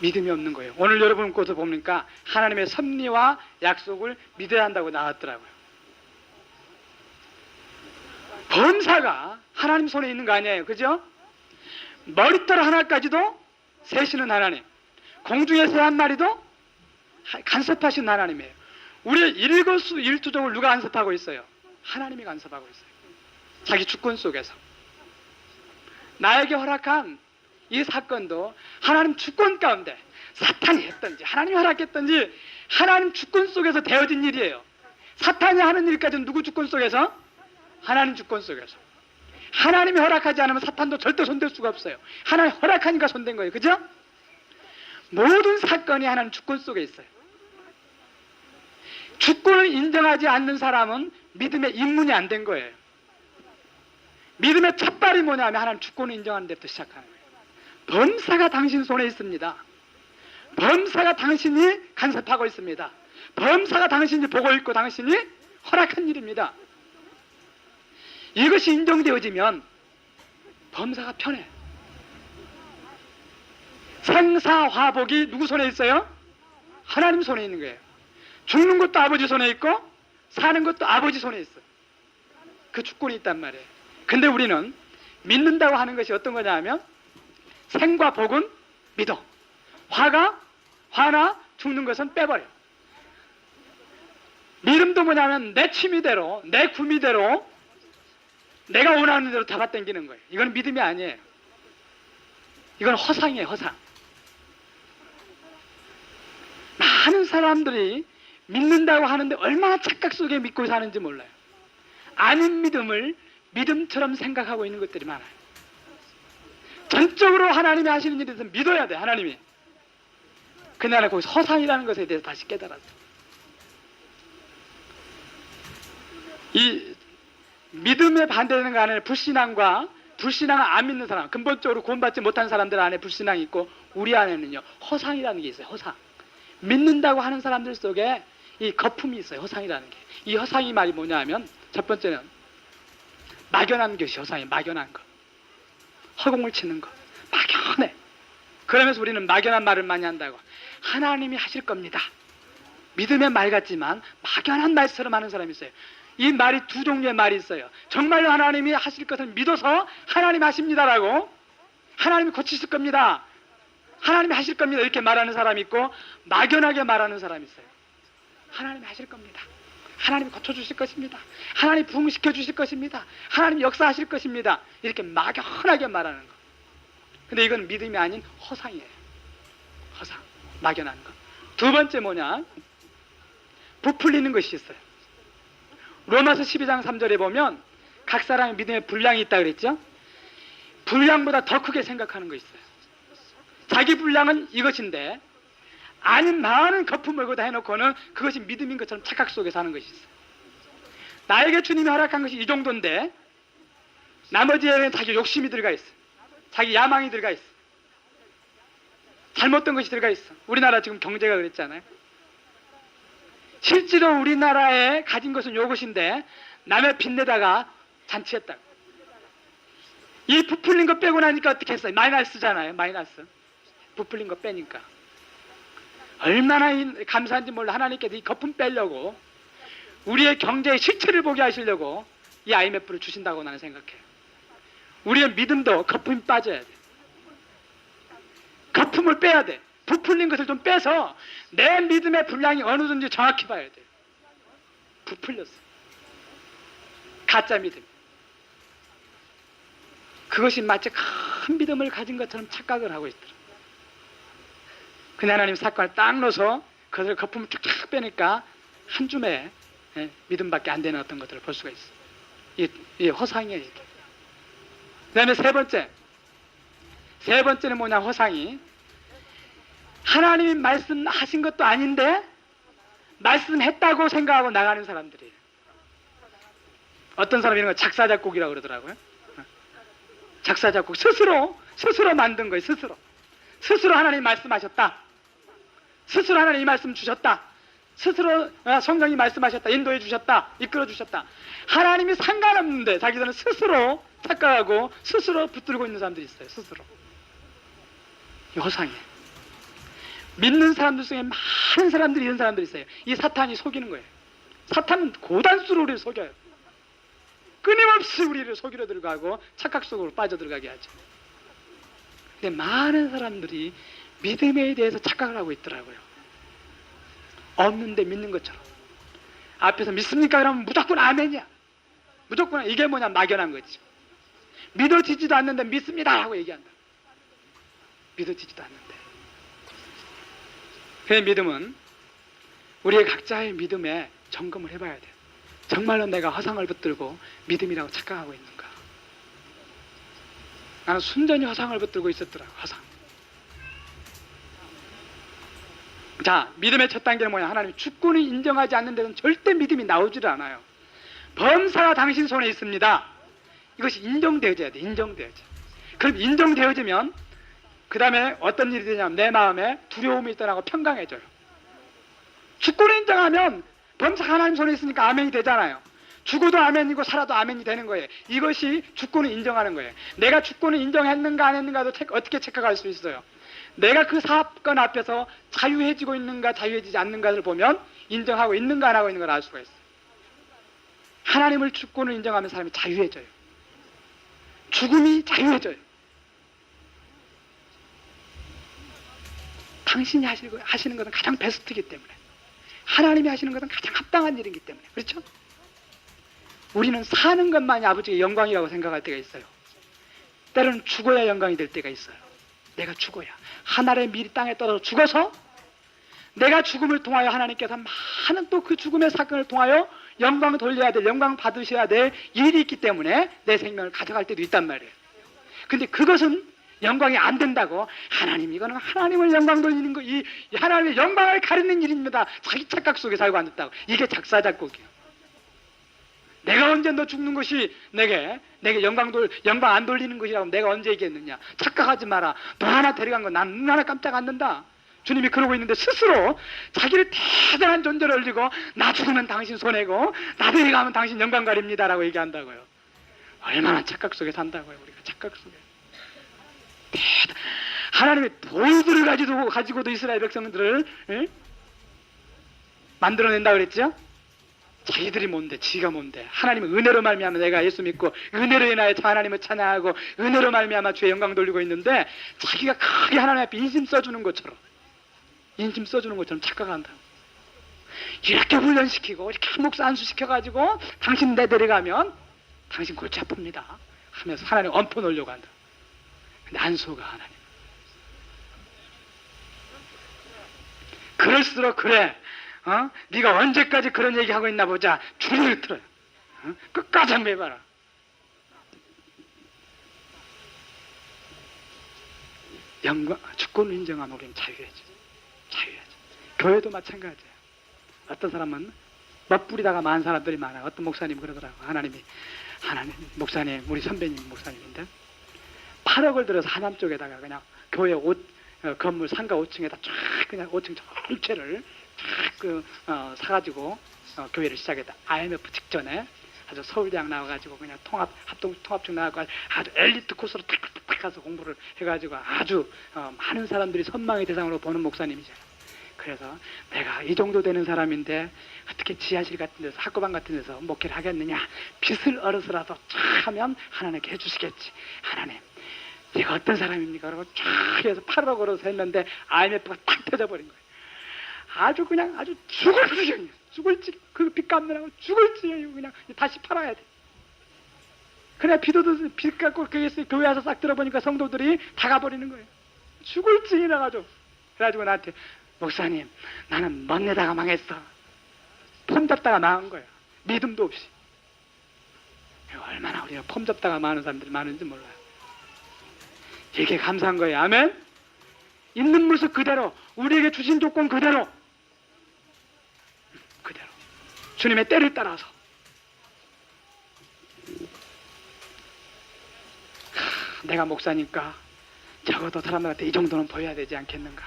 믿음이 없는 거예요. 오늘 여러분 곳을 보니까 하나님의 섭리와 약속을 믿어야 한다고 나왔더라고요. 범사가 하나님 손에 있는 거 아니에요. 그죠? 머리털 하나까지도 세시는 하나님, 공중의 새 한 마리도 간섭하신 하나님이에요. 우리의 일거수일투족을 누가 간섭하고 있어요? 하나님이 간섭하고 있어요. 자기 주권 속에서. 나에게 허락한 이 사건도 하나님 주권 가운데, 사탄이 했든지 하나님이 허락했든지 하나님 주권 속에서 되어진 일이에요. 사탄이 하는 일까지는 누구 주권 속에서? 하나님 주권 속에서. 하나님이 허락하지 않으면 사탄도 절대 손댈 수가 없어요. 하나님 허락하니까 손댄 거예요. 그죠? 모든 사건이 하나님 주권 속에 있어요. 주권을 인정하지 않는 사람은 믿음의 입문이 안 된 거예요. 믿음의 첫발이 뭐냐면 하나님 주권을 인정하는 데부터 시작하는 거예요. 범사가 당신 손에 있습니다. 범사가 당신이 간섭하고 있습니다. 범사가 당신이 보고 있고 당신이 허락한 일입니다. 이것이 인정되어지면 범사가 편해. 생사화복이 누구 손에 있어요? 하나님 손에 있는 거예요. 죽는 것도 아버지 손에 있고 사는 것도 아버지 손에 있어. 그 주권이 있단 말이에요. 근데 우리는 믿는다고 하는 것이 어떤 거냐 하면 생과 복은 믿어. 화나 죽는 것은 빼버려. 믿음도 뭐냐면 내 취미대로 내 구미대로 내가 원하는 대로 잡아당기는 거예요. 이건 믿음이 아니에요. 이건 허상이에요. 허상. 많은 사람들이 믿는다고 하는데 얼마나 착각 속에 믿고 사는지 몰라요. 아닌 믿음을 믿음처럼 생각하고 있는 것들이 많아요. 전적으로 하나님이 하시는 일에 대해서 믿어야 돼. 하나님이. 그날 거기서 허상이라는 것에 대해서 다시 깨달았어요. 이 믿음에 반대되는 거 안에 불신앙을 안 믿는 사람, 근본적으로 구원받지 못한 사람들 안에 불신앙이 있고 우리 안에는요 허상이라는 게 있어요. 허상. 믿는다고 하는 사람들 속에 이 거품이 있어요. 허상이라는 게. 이 허상이 말이 뭐냐 하면 첫 번째는 막연한 것이 허상이 막연한 것. 허공을 치는 것. 막연해. 그러면서 우리는 막연한 말을 많이 한다고. 하나님이 하실 겁니다. 믿음의 말 같지만 막연한 말처럼 하는 사람이 있어요. 이 말이 두 종류의 말이 있어요. 정말로 하나님이 하실 것을 믿어서 하나님 하십니다라고 하나님이 고치실 겁니다. 하나님이 하실 겁니다. 이렇게 말하는 사람이 있고 막연하게 말하는 사람이 있어요. 하나님이 하실 겁니다. 하나님이 고쳐주실 것입니다. 하나님이 부흥시켜 주실 것입니다. 하나님이 역사하실 것입니다. 이렇게 막연하게 말하는 거. 근데 이건 믿음이 아닌 허상이에요. 허상. 막연한 거. 두 번째 뭐냐? 부풀리는 것이 있어요. 로마서 12장 3절에 보면 각 사람의 믿음의 분량이 있다 그랬죠? 분량보다 더 크게 생각하는 거 있어요. 자기 분량은 이것인데 아닌 많은 거품을 거기다 해놓고는 그것이 믿음인 것처럼 착각 속에 사는 것이 있어요. 나에게 주님이 허락한 것이 이 정도인데 나머지에는 자기 욕심이 들어가 있어. 자기 야망이 들어가 있어. 잘못된 것이 들어가 있어. 우리나라 지금 경제가 그랬잖아요. 실제로 우리나라에 가진 것은 요것인데 남의 빚내다가 잔치했다고. 이 부풀린 거 빼고 나니까 어떻게 했어요? 마이너스잖아요. 마이너스. 부풀린 거 빼니까. 얼마나 감사한지 몰라. 하나님께서 이 거품 빼려고 우리의 경제의 실체를 보게 하시려고 이 IMF를 주신다고 나는 생각해요. 우리의 믿음도 거품이 빠져야 돼. 거품을 빼야 돼. 부풀린 것을 좀 빼서 내 믿음의 분량이 어느 정도인지 정확히 봐야 돼. 부풀렸어. 가짜 믿음. 그것이 마치 큰 믿음을 가진 것처럼 착각을 하고 있더라. 근데 하나님 사건을 딱 넣어서 그것을 거품을 쫙쫙 빼니까 한 줌의 믿음밖에 안 되는 어떤 것들을 볼 수가 있어. 이 허상이에요. 이게. 그 다음에 세 번째는 뭐냐? 허상이 하나님이 말씀하신 것도 아닌데 말씀했다고 생각하고 나가는 사람들이에요. 어떤 사람이 이런 거 작사작곡이라고 그러더라고요. 작사작곡 스스로 만든 거예요. 스스로 하나님이 말씀하셨다. 스스로 하나님이 말씀 주셨다. 스스로 성령이 말씀하셨다. 인도해 주셨다. 이끌어 주셨다. 하나님이 상관없는데 자기들은 스스로 착각하고 스스로 붙들고 있는 사람들이 있어요. 스스로. 이 허상이에요. 믿는 사람들 중에 많은 사람들이 이런 사람들이 있어요. 이 사탄이 속이는 거예요. 사탄은 고단수로 우리를 속여요. 끊임없이 우리를 속이려 들어가고 착각 속으로 빠져들어가게 하죠. 근데 많은 사람들이 믿음에 대해서 착각을 하고 있더라고요. 없는데 믿는 것처럼. 앞에서 믿습니까? 그러면 무조건 아멘이야. 무조건. 이게 뭐냐? 막연한 거지. 믿어지지도 않는데 믿습니다 하고 얘기한다. 믿어지지도 않는데. 그 믿음은 우리의 각자의 믿음에 점검을 해봐야 돼요. 정말로 내가 허상을 붙들고 믿음이라고 착각하고 있는가? 나는 순전히 허상을 붙들고 있었더라고. 허상. 자, 믿음의 첫 단계는 뭐냐? 하나님 주권을 인정하지 않는 데는 절대 믿음이 나오지를 않아요. 범사가 당신 손에 있습니다. 이것이 인정되어져야 돼. 인정되어져. 그럼 인정되어지면 그 다음에 어떤 일이 되냐면 내 마음에 두려움이 떠나고 평강해져요. 주권을 인정하면 범사가 하나님 손에 있으니까 아멘이 되잖아요. 죽어도 아멘이고 살아도 아멘이 되는 거예요. 이것이 주권을 인정하는 거예요. 내가 주권을 인정했는가 안 했는가도 어떻게 체크할 수 있어요. 내가 그 사건 앞에서 자유해지고 있는가 자유해지지 않는가를 보면 인정하고 있는가 안 하고 있는 걸 알 수가 있어요. 하나님을 주권을 인정하면 사람이 자유해져요. 죽음이 자유해져요. 당신이 하시는 것은 가장 베스트이기 때문에, 하나님이 하시는 것은 가장 합당한 일이기 때문에. 그렇죠? 우리는 사는 것만이 아버지의 영광이라고 생각할 때가 있어요. 때로는 죽어야 영광이 될 때가 있어요. 내가 죽어야, 하늘의 밀이 땅에 떨어져 죽어서 내가 죽음을 통하여 하나님께서 많은 또 그 죽음의 사건을 통하여 영광을 돌려야 될, 영광 받으셔야 될 일이 있기 때문에 내 생명을 가져갈 때도 있단 말이에요. 근데 그것은 영광이 안 된다고, 하나님 이거는 하나님을 영광 돌리는 거, 이 하나님의 영광을 가리는 일입니다. 자기 착각 속에 살고 앉았다고. 이게 작사작곡이에요. 내가 언제 너 죽는 것이 내게 영광 안 돌리는 것이라고 내가 언제 얘기했느냐. 착각하지 마라. 너 하나 데려간 거 난 눈 하나 깜짝 안 는다. 주님이 그러고 있는데 스스로 자기를 대단한 존재로 올리고, 나 죽으면 당신 손해고 나 데려가면 당신 영광 가립니다라고 얘기한다고요. 얼마나 착각 속에 산다고요. 우리가 착각 속에. 하나님의 돌들을 가지고도 이스라엘 백성들을 만들어낸다 그랬죠? 자기들이 뭔데, 지가 뭔데. 하나님의 은혜로 말미암아 내가 예수 믿고 은혜로 인하여 하나님을 찬양하고 은혜로 말미암아 주의 영광 돌리고 있는데, 자기가 크게 하나님 앞에 인심 써주는 것처럼 착각한다. 이렇게 훈련시키고 이렇게 목사 안수시켜가지고 당신 내 데려가면 당신 골치 아픕니다 하면서 하나님 엄포 놓으려고 한다. 근데 안수가 하나님. 그럴수록 그래, 네가 언제까지 그런 얘기하고 있나 보자. 줄을 틀어요. 끝까지 한번 해봐라. 주권을 인정하면 우리는 자유해져. 교회도 마찬가지예요. 어떤 사람은 멋부리다가 많은 사람들이 많아요. 어떤 목사님 그러더라고요. 하나님 목사님, 우리 선배님 목사님인데 8억을 들여서 하남 쪽에다가 그냥 교회 건물 상가 5층에다 쫙 그냥 5층 전체를 쫙 사가지고 교회를 시작했다. IMF 직전에 아주 서울대학 나와가지고 그냥 통합중 나와가지고 아주 엘리트 코스로 탁탁탁 가서 공부를 해가지고 아주 많은 사람들이 선망의 대상으로 보는 목사님이잖아요. 그래서 내가 이 정도 되는 사람인데 어떻게 지하실 같은 데서, 학교방 같은 데서 목회를 하겠느냐. 빚을 얼어서라도 쫙 하면 하나님께 해주시겠지. 하나님 제가 어떤 사람입니까? 그러고 쫙 해서 8억 걸어서 했는데 IMF가 탁 터져버린 거예요. 아주 죽을 지경이에요. 그 빚 갚느라고 죽을 지경이에요. 그냥 다시 팔아야 돼. 그래 빚 갚고 교회 와서 싹 들어보니까 성도들이 다 가버리는 거예요. 죽을 지경이라 가지고. 그래가지고 나한테, 목사님 나는 멋내다가 망했어. 폼 잡다가 망한 거예요. 믿음도 없이. 얼마나 우리가 폼 잡다가 망하는 사람들이 많은지 몰라요. 이게 감사한 거예요. 아멘. 있는 모습 그대로, 우리에게 주신 조건 그대로 주님의 때를 따라서. 내가 목사니까 적어도 사람들한테 이 정도는 보여야 되지 않겠는가.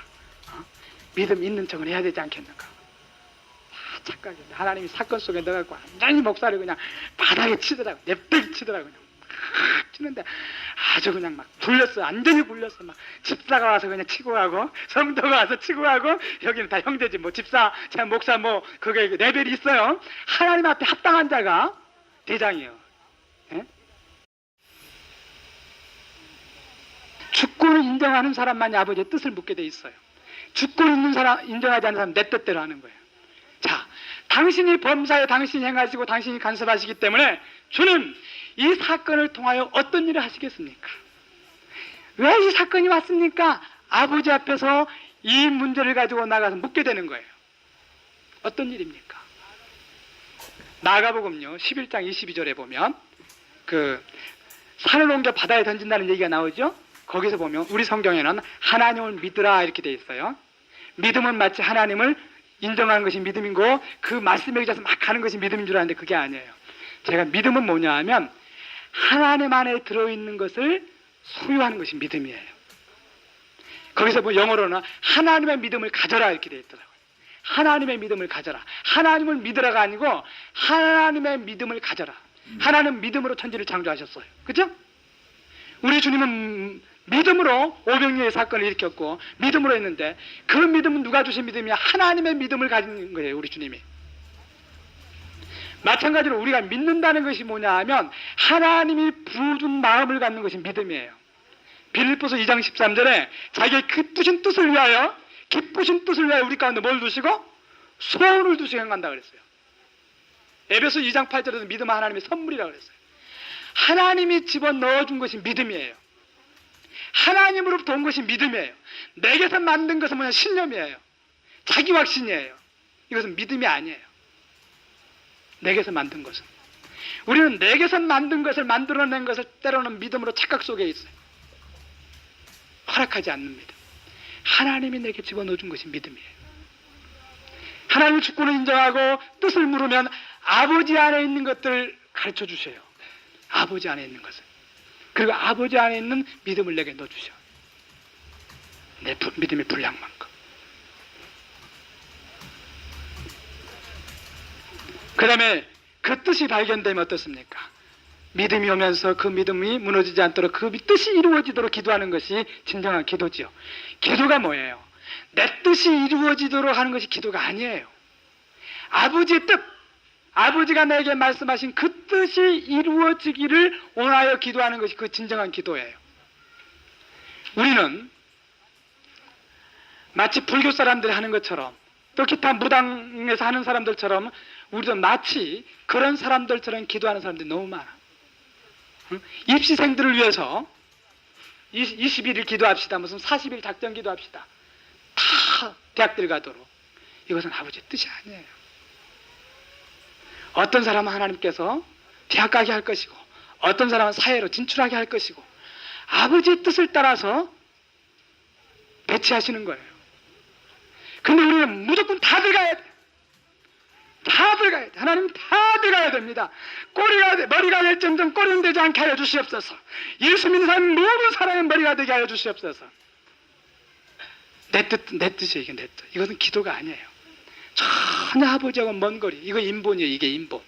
믿음 있는 척을 해야 되지 않겠는가. 착각이야. 하나님이 사건 속에 넣어갖고 완전히 목사를 그냥 바닥에 치더라고. 냅대기 치더라고. 그냥 치는데 아주 그냥 막 굴렸어. 완전히 굴렸어. 막 집사가 와서 그냥 치고 가고, 성도가 와서 치고 가고, 여기는 다 형제지. 뭐 집사, 참 목사 뭐 그게 레벨이 있어요. 하나님 앞에 합당한 자가 대장이에요. 예? 주권을 인정하는 사람만이 아버지의 뜻을 묻게 돼 있어요. 주권 있는 사람, 인정하지 않는 사람 내 뜻대로 하는 거예요. 자, 당신이 범사에 당신이 행하시고 당신이 간섭하시기 때문에 주님 이 사건을 통하여 어떤 일을 하시겠습니까? 왜 이 사건이 왔습니까? 아버지 앞에서 이 문제를 가지고 나가서 묻게 되는 거예요. 어떤 일입니까? 마가복음요 11장 22절에 보면 그 산을 옮겨 바다에 던진다는 얘기가 나오죠. 거기서 보면 우리 성경에는 하나님을 믿으라 이렇게 돼 있어요. 믿음은 마치 하나님을 인정하는 것이 믿음이고 그 말씀에 의해서 막 가는 것이 믿음인 줄 아는데 그게 아니에요. 제가 믿음은 뭐냐 하면 하나님 안에 들어있는 것을 소유하는 것이 믿음이에요. 거기서 뭐 영어로는 하나님의 믿음을 가져라 이렇게 되어 있더라고요. 하나님의 믿음을 가져라. 하나님을 믿으라가 아니고 하나님의 믿음을 가져라. 하나님 믿음으로 천지를 창조하셨어요. 그죠? 우리 주님은 믿음으로 오병이어의 사건을 일으켰고 믿음으로 했는데, 그 믿음은 누가 주신 믿음이야? 하나님의 믿음을 가진 거예요. 우리 주님이. 마찬가지로 우리가 믿는다는 것이 뭐냐 하면 하나님이 부어준 마음을 갖는 것이 믿음이에요. 빌립보서 2장 13절에 자기의 기쁘신 뜻을 위하여 우리 가운데 뭘 두시고? 소원을 두시고 행한다 그랬어요. 에베소 2장 8절에서 믿음은 하나님의 선물이라고 그랬어요. 하나님이 집어넣어준 것이 믿음이에요. 하나님으로부터 온 것이 믿음이에요. 내게서 만든 것은 뭐냐? 신념이에요. 자기 확신이에요. 이것은 믿음이 아니에요. 내게서 만든 것은. 우리는 내게서 만든 것을, 만들어낸 것을 때로는 믿음으로 착각 속에 있어요. 허락하지 않는 믿음. 하나님이 내게 집어넣어준 것이 믿음이에요. 하나님의 주권을 인정하고 뜻을 물으면 아버지 안에 있는 것들을 가르쳐 주셔요. 아버지 안에 있는 것을. 그리고 아버지 안에 있는 믿음을 내게 넣어주셔. 내 믿음의 분량만큼. 그 다음에 그 뜻이 발견되면 어떻습니까? 믿음이 오면서 그 믿음이 무너지지 않도록 그 뜻이 이루어지도록 기도하는 것이 진정한 기도지요. 기도가 뭐예요? 내 뜻이 이루어지도록 하는 것이 기도가 아니에요. 아버지의 뜻, 아버지가 내게 말씀하신 그 뜻이 이루어지기를 원하여 기도하는 것이 그 진정한 기도예요. 우리는 마치 불교 사람들이 하는 것처럼, 또 기타 무당에서 하는 사람들처럼, 우리도 마치 그런 사람들처럼 기도하는 사람들이 너무 많아. 입시생들을 위해서 21일 기도합시다, 무슨 40일 작전 기도합시다, 다 대학들 가도록. 이것은 아버지의 뜻이 아니에요. 어떤 사람은 하나님께서 대학 가게 할 것이고, 어떤 사람은 사회로 진출하게 할 것이고, 아버지의 뜻을 따라서 배치하시는 거예요. 근데 우리는 무조건 다 들어가야 돼. 다 들어가야 돼. 하나님 다 들어가야 됩니다. 머리가 될점점 꼬리는 되지 않게 하여 주시옵소서. 예수 믿는 사람 모든 사람의 머리가 되게 하여 주시옵소서. 내 뜻이에요. 이게 내 뜻. 이것은 기도가 아니에요. 전혀 아버지하고 먼 거리. 이거 인본이에요. 이게 인본.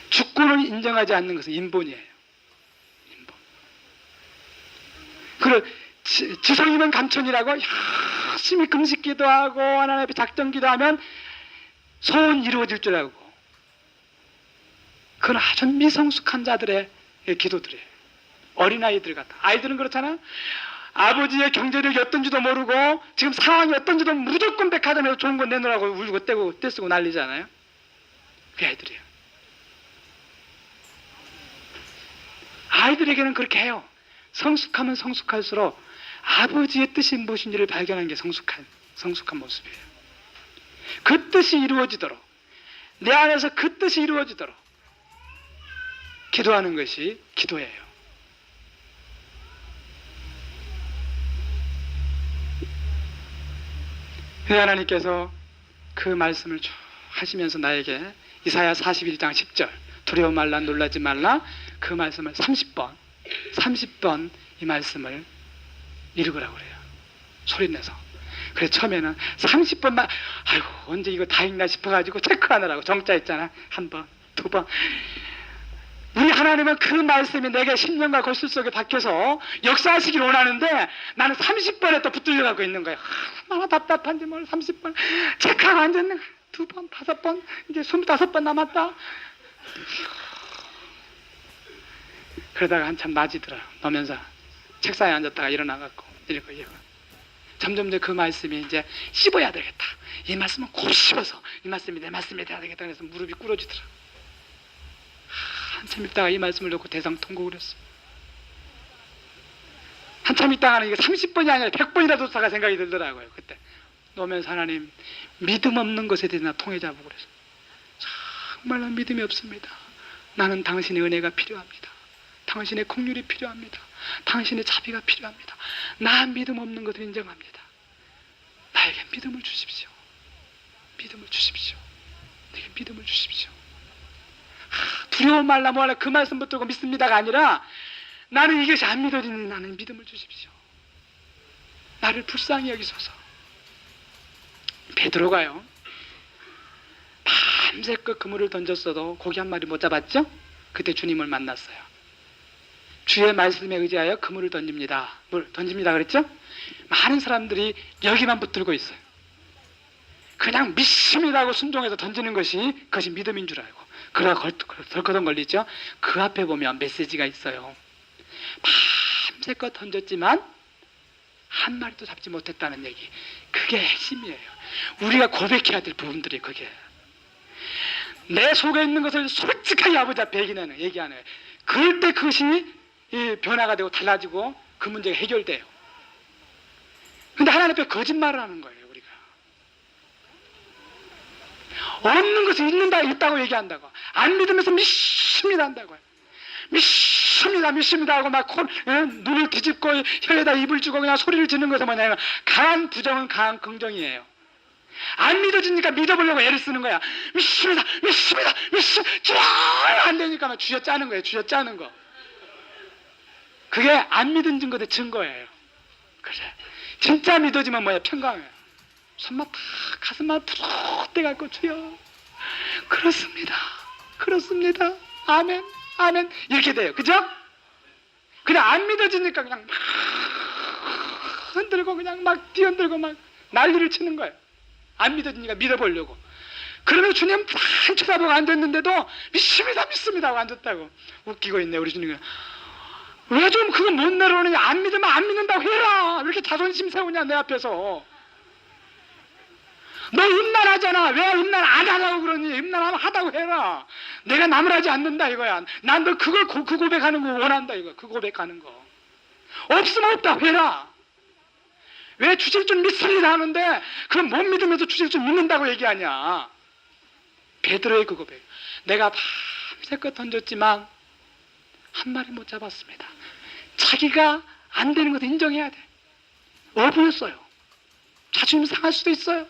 주권을 인정하지 않는 것은 인본이에요. 인본. 그리고 지성이면 감천이라고 열심히 금식 기도하고 하나님 앞에 작정 기도하면 소원 이루어질 줄 알고, 그건 아주 미성숙한 자들의 기도들이에요. 어린아이들 같아. 아이들은 그렇잖아. 아버지의 경제력이 어떤지도 모르고 지금 상황이 어떤지도 무조건 백화점에서 좋은 거 내놓으라고 울고 떼쓰고 난리잖아요. 그게 아이들이에요. 아이들에게는 그렇게 해요. 성숙하면 성숙할수록 아버지의 뜻이 무엇인지를 발견하는 게 성숙한 모습이에요. 그 뜻이 이루어지도록, 내 안에서 그 뜻이 이루어지도록 기도하는 것이 기도예요. 하나님께서 그 말씀을 쭉 하시면서 나에게 이사야 41장 10절 두려워 말라 놀라지 말라, 그 말씀을 30번 이 말씀을 읽으라고 그래요. 소리내서. 그래서 처음에는 30번만 아이고 언제 이거 다 읽나 싶어가지고 체크하느라고 정자했잖아. 한 번, 두 번. 우리 하나님은 그 말씀이 내게 10년간 골수 속에 박혀서 역사하시길 원하는데 나는 30번에 또 붙들려 갖고 있는 거예요. 얼마나 답답한지 뭘 30번 체크하고 앉았는 거야. 2번, 5번, 이제 25번 남았다. 그러다가 한참 낮이더라. 노면서 책상에 앉았다가 일어나갖고 읽고 점점 그 말씀이 이제 씹어야 되겠다. 이 말씀은 꼭 씹어서 이 말씀이 내 말씀이 돼야 되겠다. 그래서 무릎이 꿇어지더라. 한참 있다가 이 말씀을 놓고 대상통곡을 했어. 한참 있다가는 이게 30번이 아니라 100번이라도 사가 생각이 들더라고요. 그때 노면서 하나님 믿음 없는 것에 대해서 나 통해자보고 그랬어. 정말로 믿음이 없습니다. 나는 당신의 은혜가 필요합니다. 당신의 긍휼이 필요합니다. 당신의 자비가 필요합니다. 나 믿음 없는 것을 인정합니다. 나에게 믿음을 주십시오. 믿음을 주십시오. 내게 믿음을 주십시오. 두려워 말라 뭐하라 그 말씀 붙들고 믿습니다가 아니라 나는 이것이 안 믿어지니 나는 믿음을 주십시오. 나를 불쌍히 여기소서. 베드로가요, 밤새껏 그물을 던졌어도 고기 한 마리 못 잡았죠? 그때 주님을 만났어요. 주의 말씀에 의지하여 그물을 던집니다. 던집니다 그랬죠? 많은 사람들이 여기만 붙들고 있어요. 그냥 믿습니다고 순종해서 던지는 것이 그것이 믿음인 줄 알고 그러다 덜커덩 걸리죠? 그 앞에 보면 메시지가 있어요. 밤새껏 던졌지만 한 마리도 잡지 못했다는 얘기. 그게 핵심이에요. 우리가 고백해야 될 부분들이 그게. 내 속에 있는 것을 솔직하게 아버지 앞에 얘기하는 거예요. 그럴 때 그것이 변화가 되고 달라지고 그 문제가 해결돼요. 근데 하나님 앞에 거짓말을 하는 거예요. 우리가 없는 것을 있다고 얘기한다고, 안 믿으면서 믿습니다 한다고요. 믿습니다 하고 막 눈을 뒤집고 혀에다 입을 주고 그냥 소리를 지르는 것은 뭐냐면 강한 부정은 강한 긍정이에요. 안 믿어지니까 믿어보려고 애를 쓰는 거야. 믿습니다 안 되니까 막 쥐어짜는 거예요. 쥐어짜는 거. 그게 안 믿은 증거의 증거예요. 그래. 진짜 믿어지면 뭐야? 평강해요. 손만 탁 가슴만 푸르륵 떼갖고 주여 그렇습니다 아멘 이렇게 돼요. 그죠? 그냥 안 믿어지니까 그냥 막 흔들고 그냥 막 뛰어들고 막 난리를 치는 거예요. 안 믿어지니까 믿어보려고. 그러면 주님 한 쳐다보고 앉았는데도 믿습니다 하고 앉았다고. 웃기고 있네 우리 주님이. 왜 좀 그거 못 내려오느냐. 안 믿으면 안 믿는다고 해라. 왜 이렇게 자존심 세우냐 내 앞에서. 너 음란하잖아. 왜 음란 안 하라고 그러니. 음란하면 하다고 해라. 내가 나무라지 않는다 이거야. 난 너 그걸 그 고백하는 거 원한다 이거. 그 고백하는 거. 없으면 없다 해라. 왜 주실 줄 믿습니다 하는데 그럼 못 믿으면서 주실 줄 믿는다고 얘기하냐. 베드로의 그 고백. 내가 밤새껏 던졌지만 한 마리 못 잡았습니다. 자기가 안 되는 것을 인정해야 돼. 어부였어요. 자존심 상할 수도 있어요.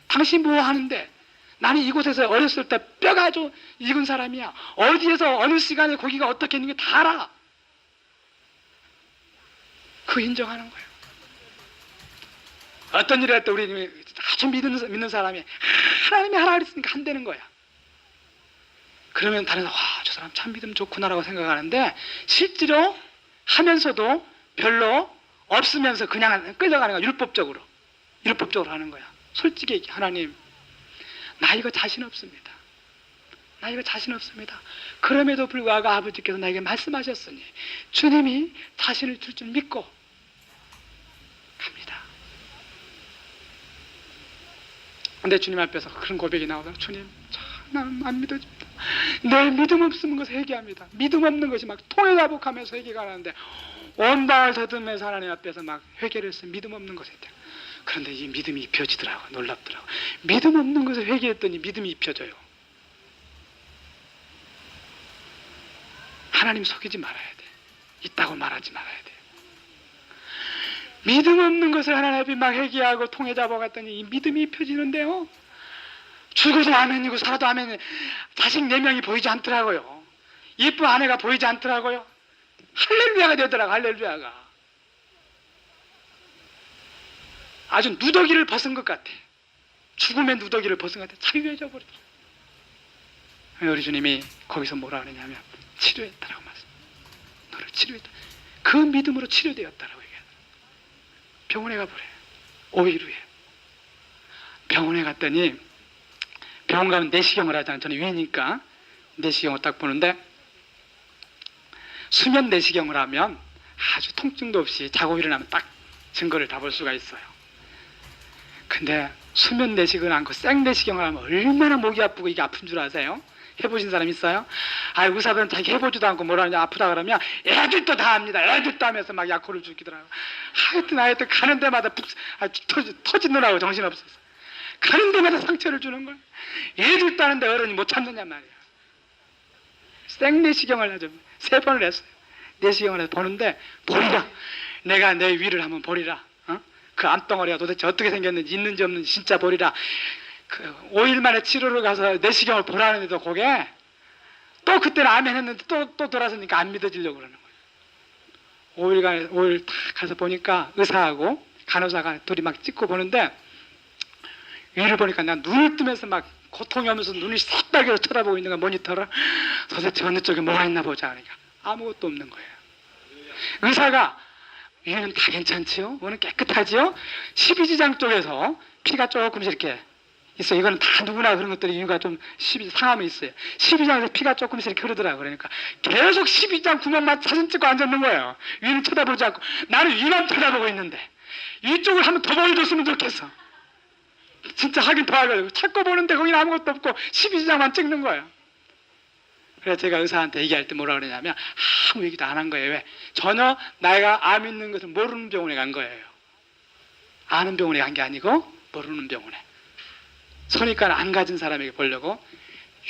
당신 뭐 하는데? 나는 이곳에서 어렸을 때 뼈가 좀 익은 사람이야. 어디에서 어느 시간에 고기가 어떻게 있는 게 다 알아. 그 인정하는 거예요. 어떤 일을 할 때 우리 아주 믿는 사람이 하나님이 하라 그랬으니까 한다는 거야. 그러면 다른 사람, 저 사람 참 믿음 좋구나라고 생각하는데 실제로 하면서도 별로 없으면서 그냥 끌려가는 거야. 율법적으로 하는 거야. 솔직히 얘기, 하나님 나 이거 자신 없습니다. 그럼에도 불구하고 아버지께서 나에게 말씀하셨으니 주님이 자신을 줄 줄 믿고 갑니다. 근데 주님 앞에서 그런 고백이 나오다. 주님 나는 안 믿어집니다. 내 믿음 없는 것을 회개합니다. 믿음 없는 것이 막 통회자복하면서 회개가 하는데 온다을 더듬면서 하나님 앞에서 막 회개를 해서 믿음 없는 것에 대해. 그런데 이 믿음이 입혀지더라고. 놀랍더라고. 믿음 없는 것을 회개했더니 믿음이 입혀져요. 하나님 속이지 말아야 돼. 있다고 말하지 말아야 돼. 믿음 없는 것을 하나님 앞에 막 회개하고 통회자복했더니 이 믿음이 입혀지는데요. 죽어도 아멘이고 살아도 아멘이. 자식 4명이 보이지 않더라고요. 예쁜 아내가 보이지 않더라고요. 할렐루야가 되더라고. 할렐루야가. 아주 누더기를 벗은 것 같아. 죽음의 누더기를 벗은 것 같아. 자유해져 버렸어. 우리 주님이 거기서 뭐라 그러냐면 치료했다라고 말씀. 너를 치료했다. 그 믿음으로 치료되었다라고 얘기하더라. 병원에 가보래. 5일 후에 병원에 갔더니 병원 가면 내시경을 하잖아요. 저는 위니까 내시경을 딱 보는데 수면 내시경을 하면 아주 통증도 없이 자고 일어나면 딱 증거를 다 볼 수가 있어요. 근데 수면 내시경을 않고 생 내시경을 하면 얼마나 목이 아프고 이게 아픈 줄 아세요? 해보신 사람 있어요? 의사들은 자기 해보지도 않고 뭐라냐 아프다 그러면 애들도 다 합니다. 애들도 하면서 막 약효를 주기더라고요. 하여튼 가는 데마다 터지느라고 정신없어서 가는 데마다 상처를 주는 거예요. 애들도 하는데 어른이 못 참느냐 말이야. 생내시경을 하죠. 3번을 했어요. 내시경을 해서 보는데 보리라. 내가 내 위를 한번 보리라. 그 암덩어리가 도대체 어떻게 생겼는지 있는지 없는지 진짜 보리라. 그 5일 만에 치료를 가서 내시경을 보라는데도 그게 또 그때는 아멘 했는데 또 돌아서니까 안 믿어지려고 그러는 거예요. 5일 딱 가서 보니까 의사하고 간호사가 둘이 막 찍고 보는데, 위를 보니까 난 눈을 뜨면서 막 고통이 오면서 눈이 새빨개서 쳐다보고 있는 거야, 모니터를. 도대체 어느 쪽에 뭐가 있나 보자 하니까 아무것도 없는 거예요. 의사가 위는 다 괜찮지요? 위는 깨끗하지요? 12지장 쪽에서 피가 조금씩 이렇게 있어요. 이거는 다 누구나 그런 것들이 이유가 좀 상함이 있어요. 12장에서 피가 조금씩 이렇게 흐르더라고요. 그러니까 계속 12장 구멍만 사진 찍고 앉았는 거예요. 위는 쳐다보지 않고. 나는 위만 쳐다보고 있는데 이쪽을 한번 더 보여줬으면 좋겠어. 진짜 하긴 더 하려고 찾고 보는데 거기는 아무것도 없고 12장만 찍는 거예요. 그래서 제가 의사한테 얘기할 때 뭐라 그러냐면 아무 얘기도 안 한 거예요. 왜? 전혀 내가 암 있는 것을 모르는 병원에 간 거예요. 아는 병원에 간 게 아니고 모르는 병원에. 선입관 안 가진 사람에게 보려고.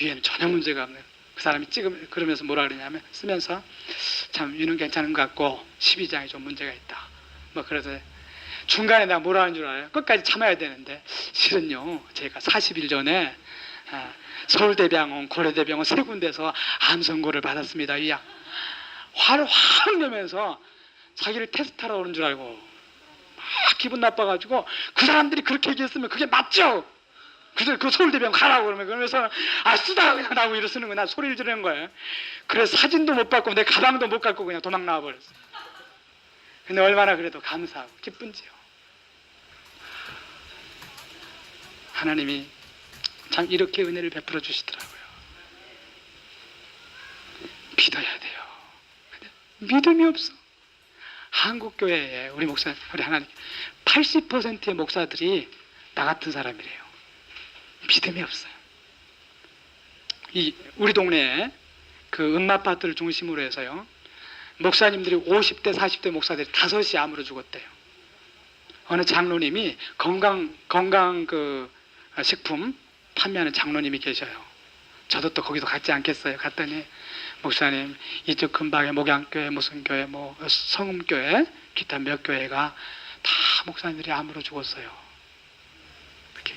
위에는 전혀 문제가 없네요. 그 사람이 그러면서 뭐라 그러냐면 쓰면서 참 위는 괜찮은 것 같고 12장이 좀 문제가 있다. 뭐 그래서 중간에 내가 뭐라 하는 줄 알아요? 끝까지 참아야 되는데 실은요 제가 40일 전에 서울대병원, 고려대병원 세 군데서 암 선고를 받았습니다. 위약 화를 확 내면서 자기를 테스트하러 오는 줄 알고 막 기분 나빠가지고 그 사람들이 그렇게 얘기했으면 그게 맞죠? 그래서 그 서울대병원 가라고 그러면서 쓰다 그냥 나고 이러 쓰는 거야. 나 소리를 지르는 거예요. 그래서 사진도 못 받고 내 가방도 못 갖고 그냥 도망 나와버렸어. 근데 얼마나 그래도 감사하고 기쁜지요. 하나님이 참 이렇게 은혜를 베풀어 주시더라고요. 믿어야 돼요. 근데 믿음이 없어. 한국 교회에 우리 하나님 80%의 목사들이 나 같은 사람이래요. 믿음이 없어요. 우리 동네에 그 음마파트를 중심으로 해서요, 목사님들이 50대 40대 목사들이 5이 암으로 죽었대요. 어느 장로님이 건강 그 식품 판매하는 장로님이 계셔요. 저도 또 거기도 갔지 않겠어요. 갔더니 목사님 이쪽 근방에 목양교회 무슨 교회 뭐 성음교회 기타 몇 교회가 다 목사님들이 암으로 죽었어요. 이렇게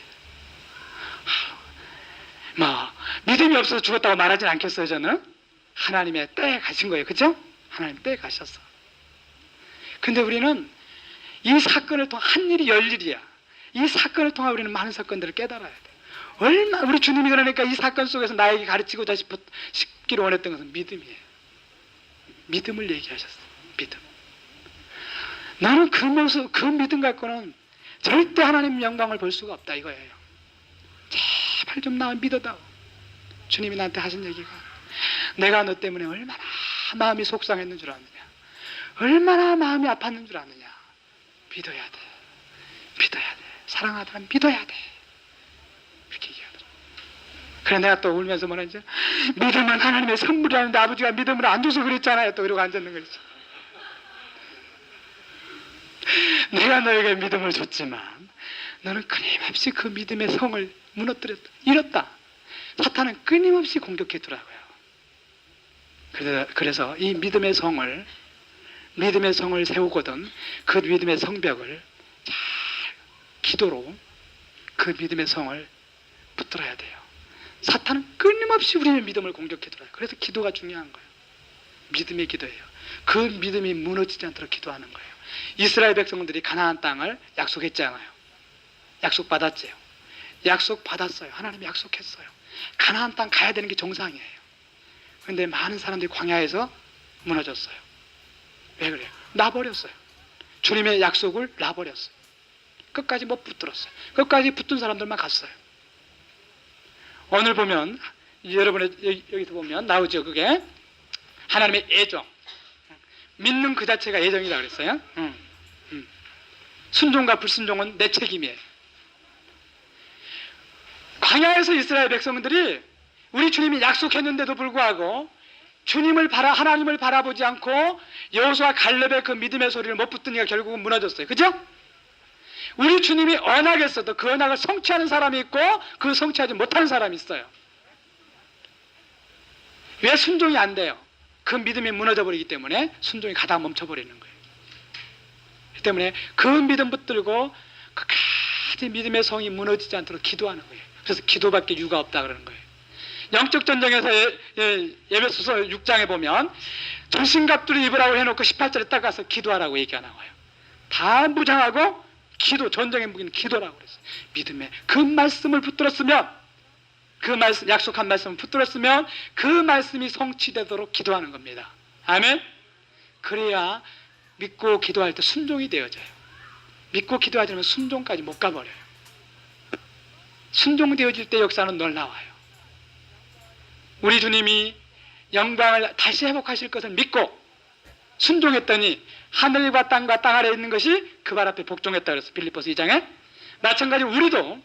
뭐 믿음이 없어서 죽었다고 말하진 않겠어요. 저는 하나님의 때에 가신 거예요. 그죠? 하나님 때에 가셨어. 근데 우리는 이 사건을 통해 한 일이 열 일이야. 이 사건을 통해 우리는 많은 사건들을 깨달아야 돼. 우리 주님이 그러니까 이 사건 속에서 나에게 가르치고자 싶기로 원했던 것은 믿음이에요. 믿음을 얘기하셨어. 믿음. 나는 그 믿음 갖고는 절대 하나님 영광을 볼 수가 없다 이거예요. 제발 좀 나 믿어다오. 주님이 나한테 하신 얘기가 내가 너 때문에 얼마나 마음이 속상했는 줄 아느냐, 얼마나 마음이 아팠는 줄 아느냐. 믿어야 돼. 믿어야 돼. 사랑하더라 믿어야 돼. 이렇게 얘기하더라. 그래 내가 또 울면서 뭐라지? 믿음은 하나님의 선물이라는데 아버지가 믿음을 안 줘서 그랬잖아요. 또 이러고 앉았는 거지. 내가 너에게 믿음을 줬지만 너는 끊임없이 그 믿음의 성을 무너뜨렸다. 잃었다. 사탄은 끊임없이 공격했더라고요. 그래서 이 믿음의 성을 세우거든 그 믿음의 성벽을 잘 기도로 그 믿음의 성을 붙들어야 돼요. 사탄은 끊임없이 우리의 믿음을 공격해들어요. 그래서 기도가 중요한 거예요. 믿음의 기도예요. 그 믿음이 무너지지 않도록 기도하는 거예요. 이스라엘 백성들이 가나안 땅을 약속했잖아요. 약속받았지요. 약속받았어요. 하나님이 약속했어요. 가나안 땅 가야 되는 게 정상이에요. 그런데 많은 사람들이 광야에서 무너졌어요. 왜 그래요? 놔버렸어요. 주님의 약속을 놔버렸어요. 끝까지 못 붙들었어요. 끝까지 붙든 사람들만 갔어요. 오늘 보면 여러분의 여기서 보면 나오죠. 그게 하나님의 애정. 믿는 그 자체가 애정이라 그랬어요. 순종과 불순종은 내 책임이에요. 광야에서 이스라엘 백성들이 우리 주님이 약속했는데도 불구하고 하나님을 바라보지 않고 여호수아 갈렙의 그 믿음의 소리를 못 붙으니까 결국은 무너졌어요. 그죠? 우리 주님이 언약했어도 그 언약을 성취하는 사람이 있고 그 성취하지 못하는 사람이 있어요. 왜 순종이 안 돼요? 그 믿음이 무너져 버리기 때문에 순종이 가다가 멈춰버리는 거예요. 그렇기 때문에 그 믿음 붙들고 끝까지 믿음의 성이 무너지지 않도록 기도하는 거예요. 그래서 기도밖에 유가 없다 그러는 거예요. 영적 전쟁에서 에베소서 6장에 보면 전신갑주를 입으라고 해놓고 18절에 딱 가서 기도하라고 얘기가 나와요. 다 무장하고 기도, 전쟁의 무기는 기도라고 그랬어요. 믿음에 그 말씀을 붙들었으면, 그 말씀, 약속한 말씀을 붙들었으면 그 말씀이 성취되도록 기도하는 겁니다. 아멘. 그래야 믿고 기도할 때 순종이 되어져요. 믿고 기도하지 않으면 순종까지 못 가버려요. 순종되어질 때 역사는 놀라워요. 우리 주님이 영광을 다시 회복하실 것을 믿고 순종했더니 하늘과 땅과 땅 아래에 있는 것이 그 발 앞에 복종했다 그랬어요. 빌립보서 2장에. 마찬가지로 우리도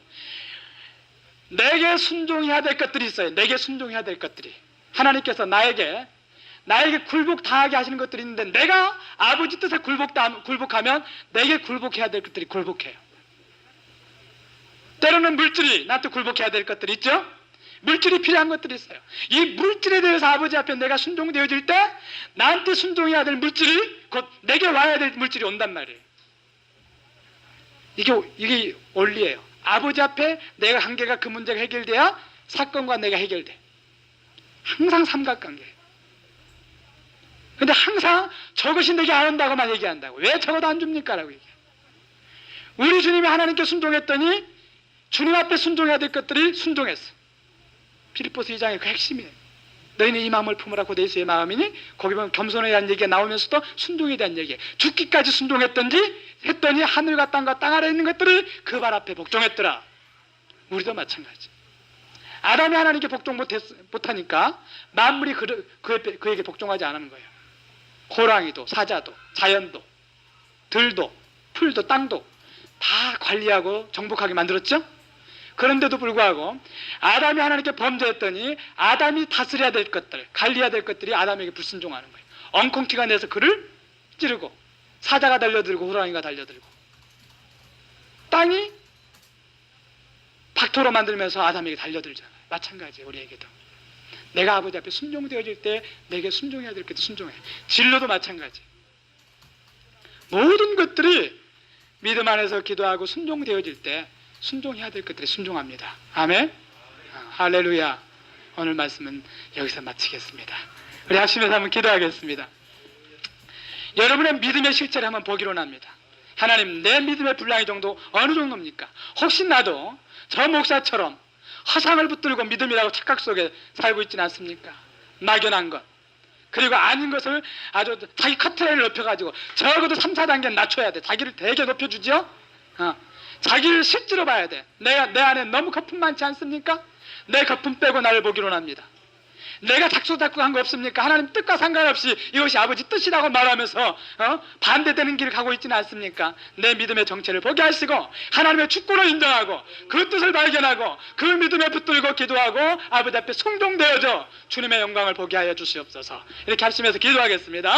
내게 순종해야 될 것들이 있어요. 내게 순종해야 될 것들이. 하나님께서 나에게 굴복 당하게 하시는 것들이 있는데, 내가 아버지 뜻에 굴복하면 내게 굴복해야 될 것들이 굴복해요. 때로는 물질이 나한테 굴복해야 될 것들이 있죠. 물질이 필요한 것들이 있어요. 이 물질에 대해서 아버지 앞에 내가 순종되어질 때 나한테 순종해야 될 물질이 곧 내게 와야 될 물질이 온단 말이에요. 이게 원리예요. 아버지 앞에 내가 관계가, 그 문제가 해결돼야 사건과 내가 해결돼. 항상 삼각관계. 근데 항상 저것이 내게 안 온다고만 얘기한다고. 왜 저것 안 줍니까? 라고 얘기해요. 우리 주님이 하나님께 순종했더니 주님 앞에 순종해야 될 것들이 순종했어. 빌립보서 2장의 그 핵심이에요. 너희는 이 마음을 품으라 곧 예수의 마음이니, 거기 보면 겸손에 대한 얘기가 나오면서도 순종에 대한 얘기예요. 죽기까지 순종했더니 하늘과 땅과 땅 아래에 있는 것들이 그 발 앞에 복종했더라. 우리도 마찬가지. 아담이 하나님께 복종 못하니까 만물이 그에게 복종하지 않은 거예요. 호랑이도, 사자도, 자연도, 들도, 풀도, 땅도 다 관리하고 정복하게 만들었죠. 그런데도 불구하고 아담이 하나님께 범죄했더니 아담이 다스려야 될 것들, 관리해야 될 것들이 아담에게 불순종하는 거예요. 엉겅퀴가 내서 그를 찌르고, 사자가 달려들고 호랑이가 달려들고, 땅이 박토로 만들면서 아담에게 달려들잖아요. 마찬가지예요. 우리에게도 내가 아버지 앞에 순종되어질 때 내게 순종해야 될 것도 순종해. 진로도 마찬가지. 모든 것들이 믿음 안에서 기도하고 순종되어질 때 순종해야 될 것들이 순종합니다. 아멘. 할렐루야. 오늘 말씀은 여기서 마치겠습니다. 우리 합심해서 한번 기도하겠습니다. 여러분의 믿음의 실체를 한번 보기로 합니다. 하나님, 내 믿음의 분량이 정도 어느 정도입니까? 혹시 나도 저 목사처럼 허상을 붙들고 믿음이라고 착각 속에 살고 있지는 않습니까? 막연한 것, 그리고 아닌 것을 아주 자기 커트라인을 높여가지고 적어도 3, 4단계 낮춰야 돼. 자기를 되게 높여주죠. 자기를 실제로 봐야 돼. 내 안에 너무 거품 많지 않습니까? 내 거품 빼고 나를 보기로 합니다. 내가 작소작곡한 거 없습니까? 하나님 뜻과 상관없이 이것이 아버지 뜻이라고 말하면서 반대되는 길을 가고 있지는 않습니까? 내 믿음의 정체를 보게 하시고 하나님의 축복을 인정하고 그 뜻을 발견하고 그 믿음에 붙들고 기도하고 아버지 앞에 순종되어져 주님의 영광을 보게 하여 주시옵소서. 이렇게 합심해서 기도하겠습니다.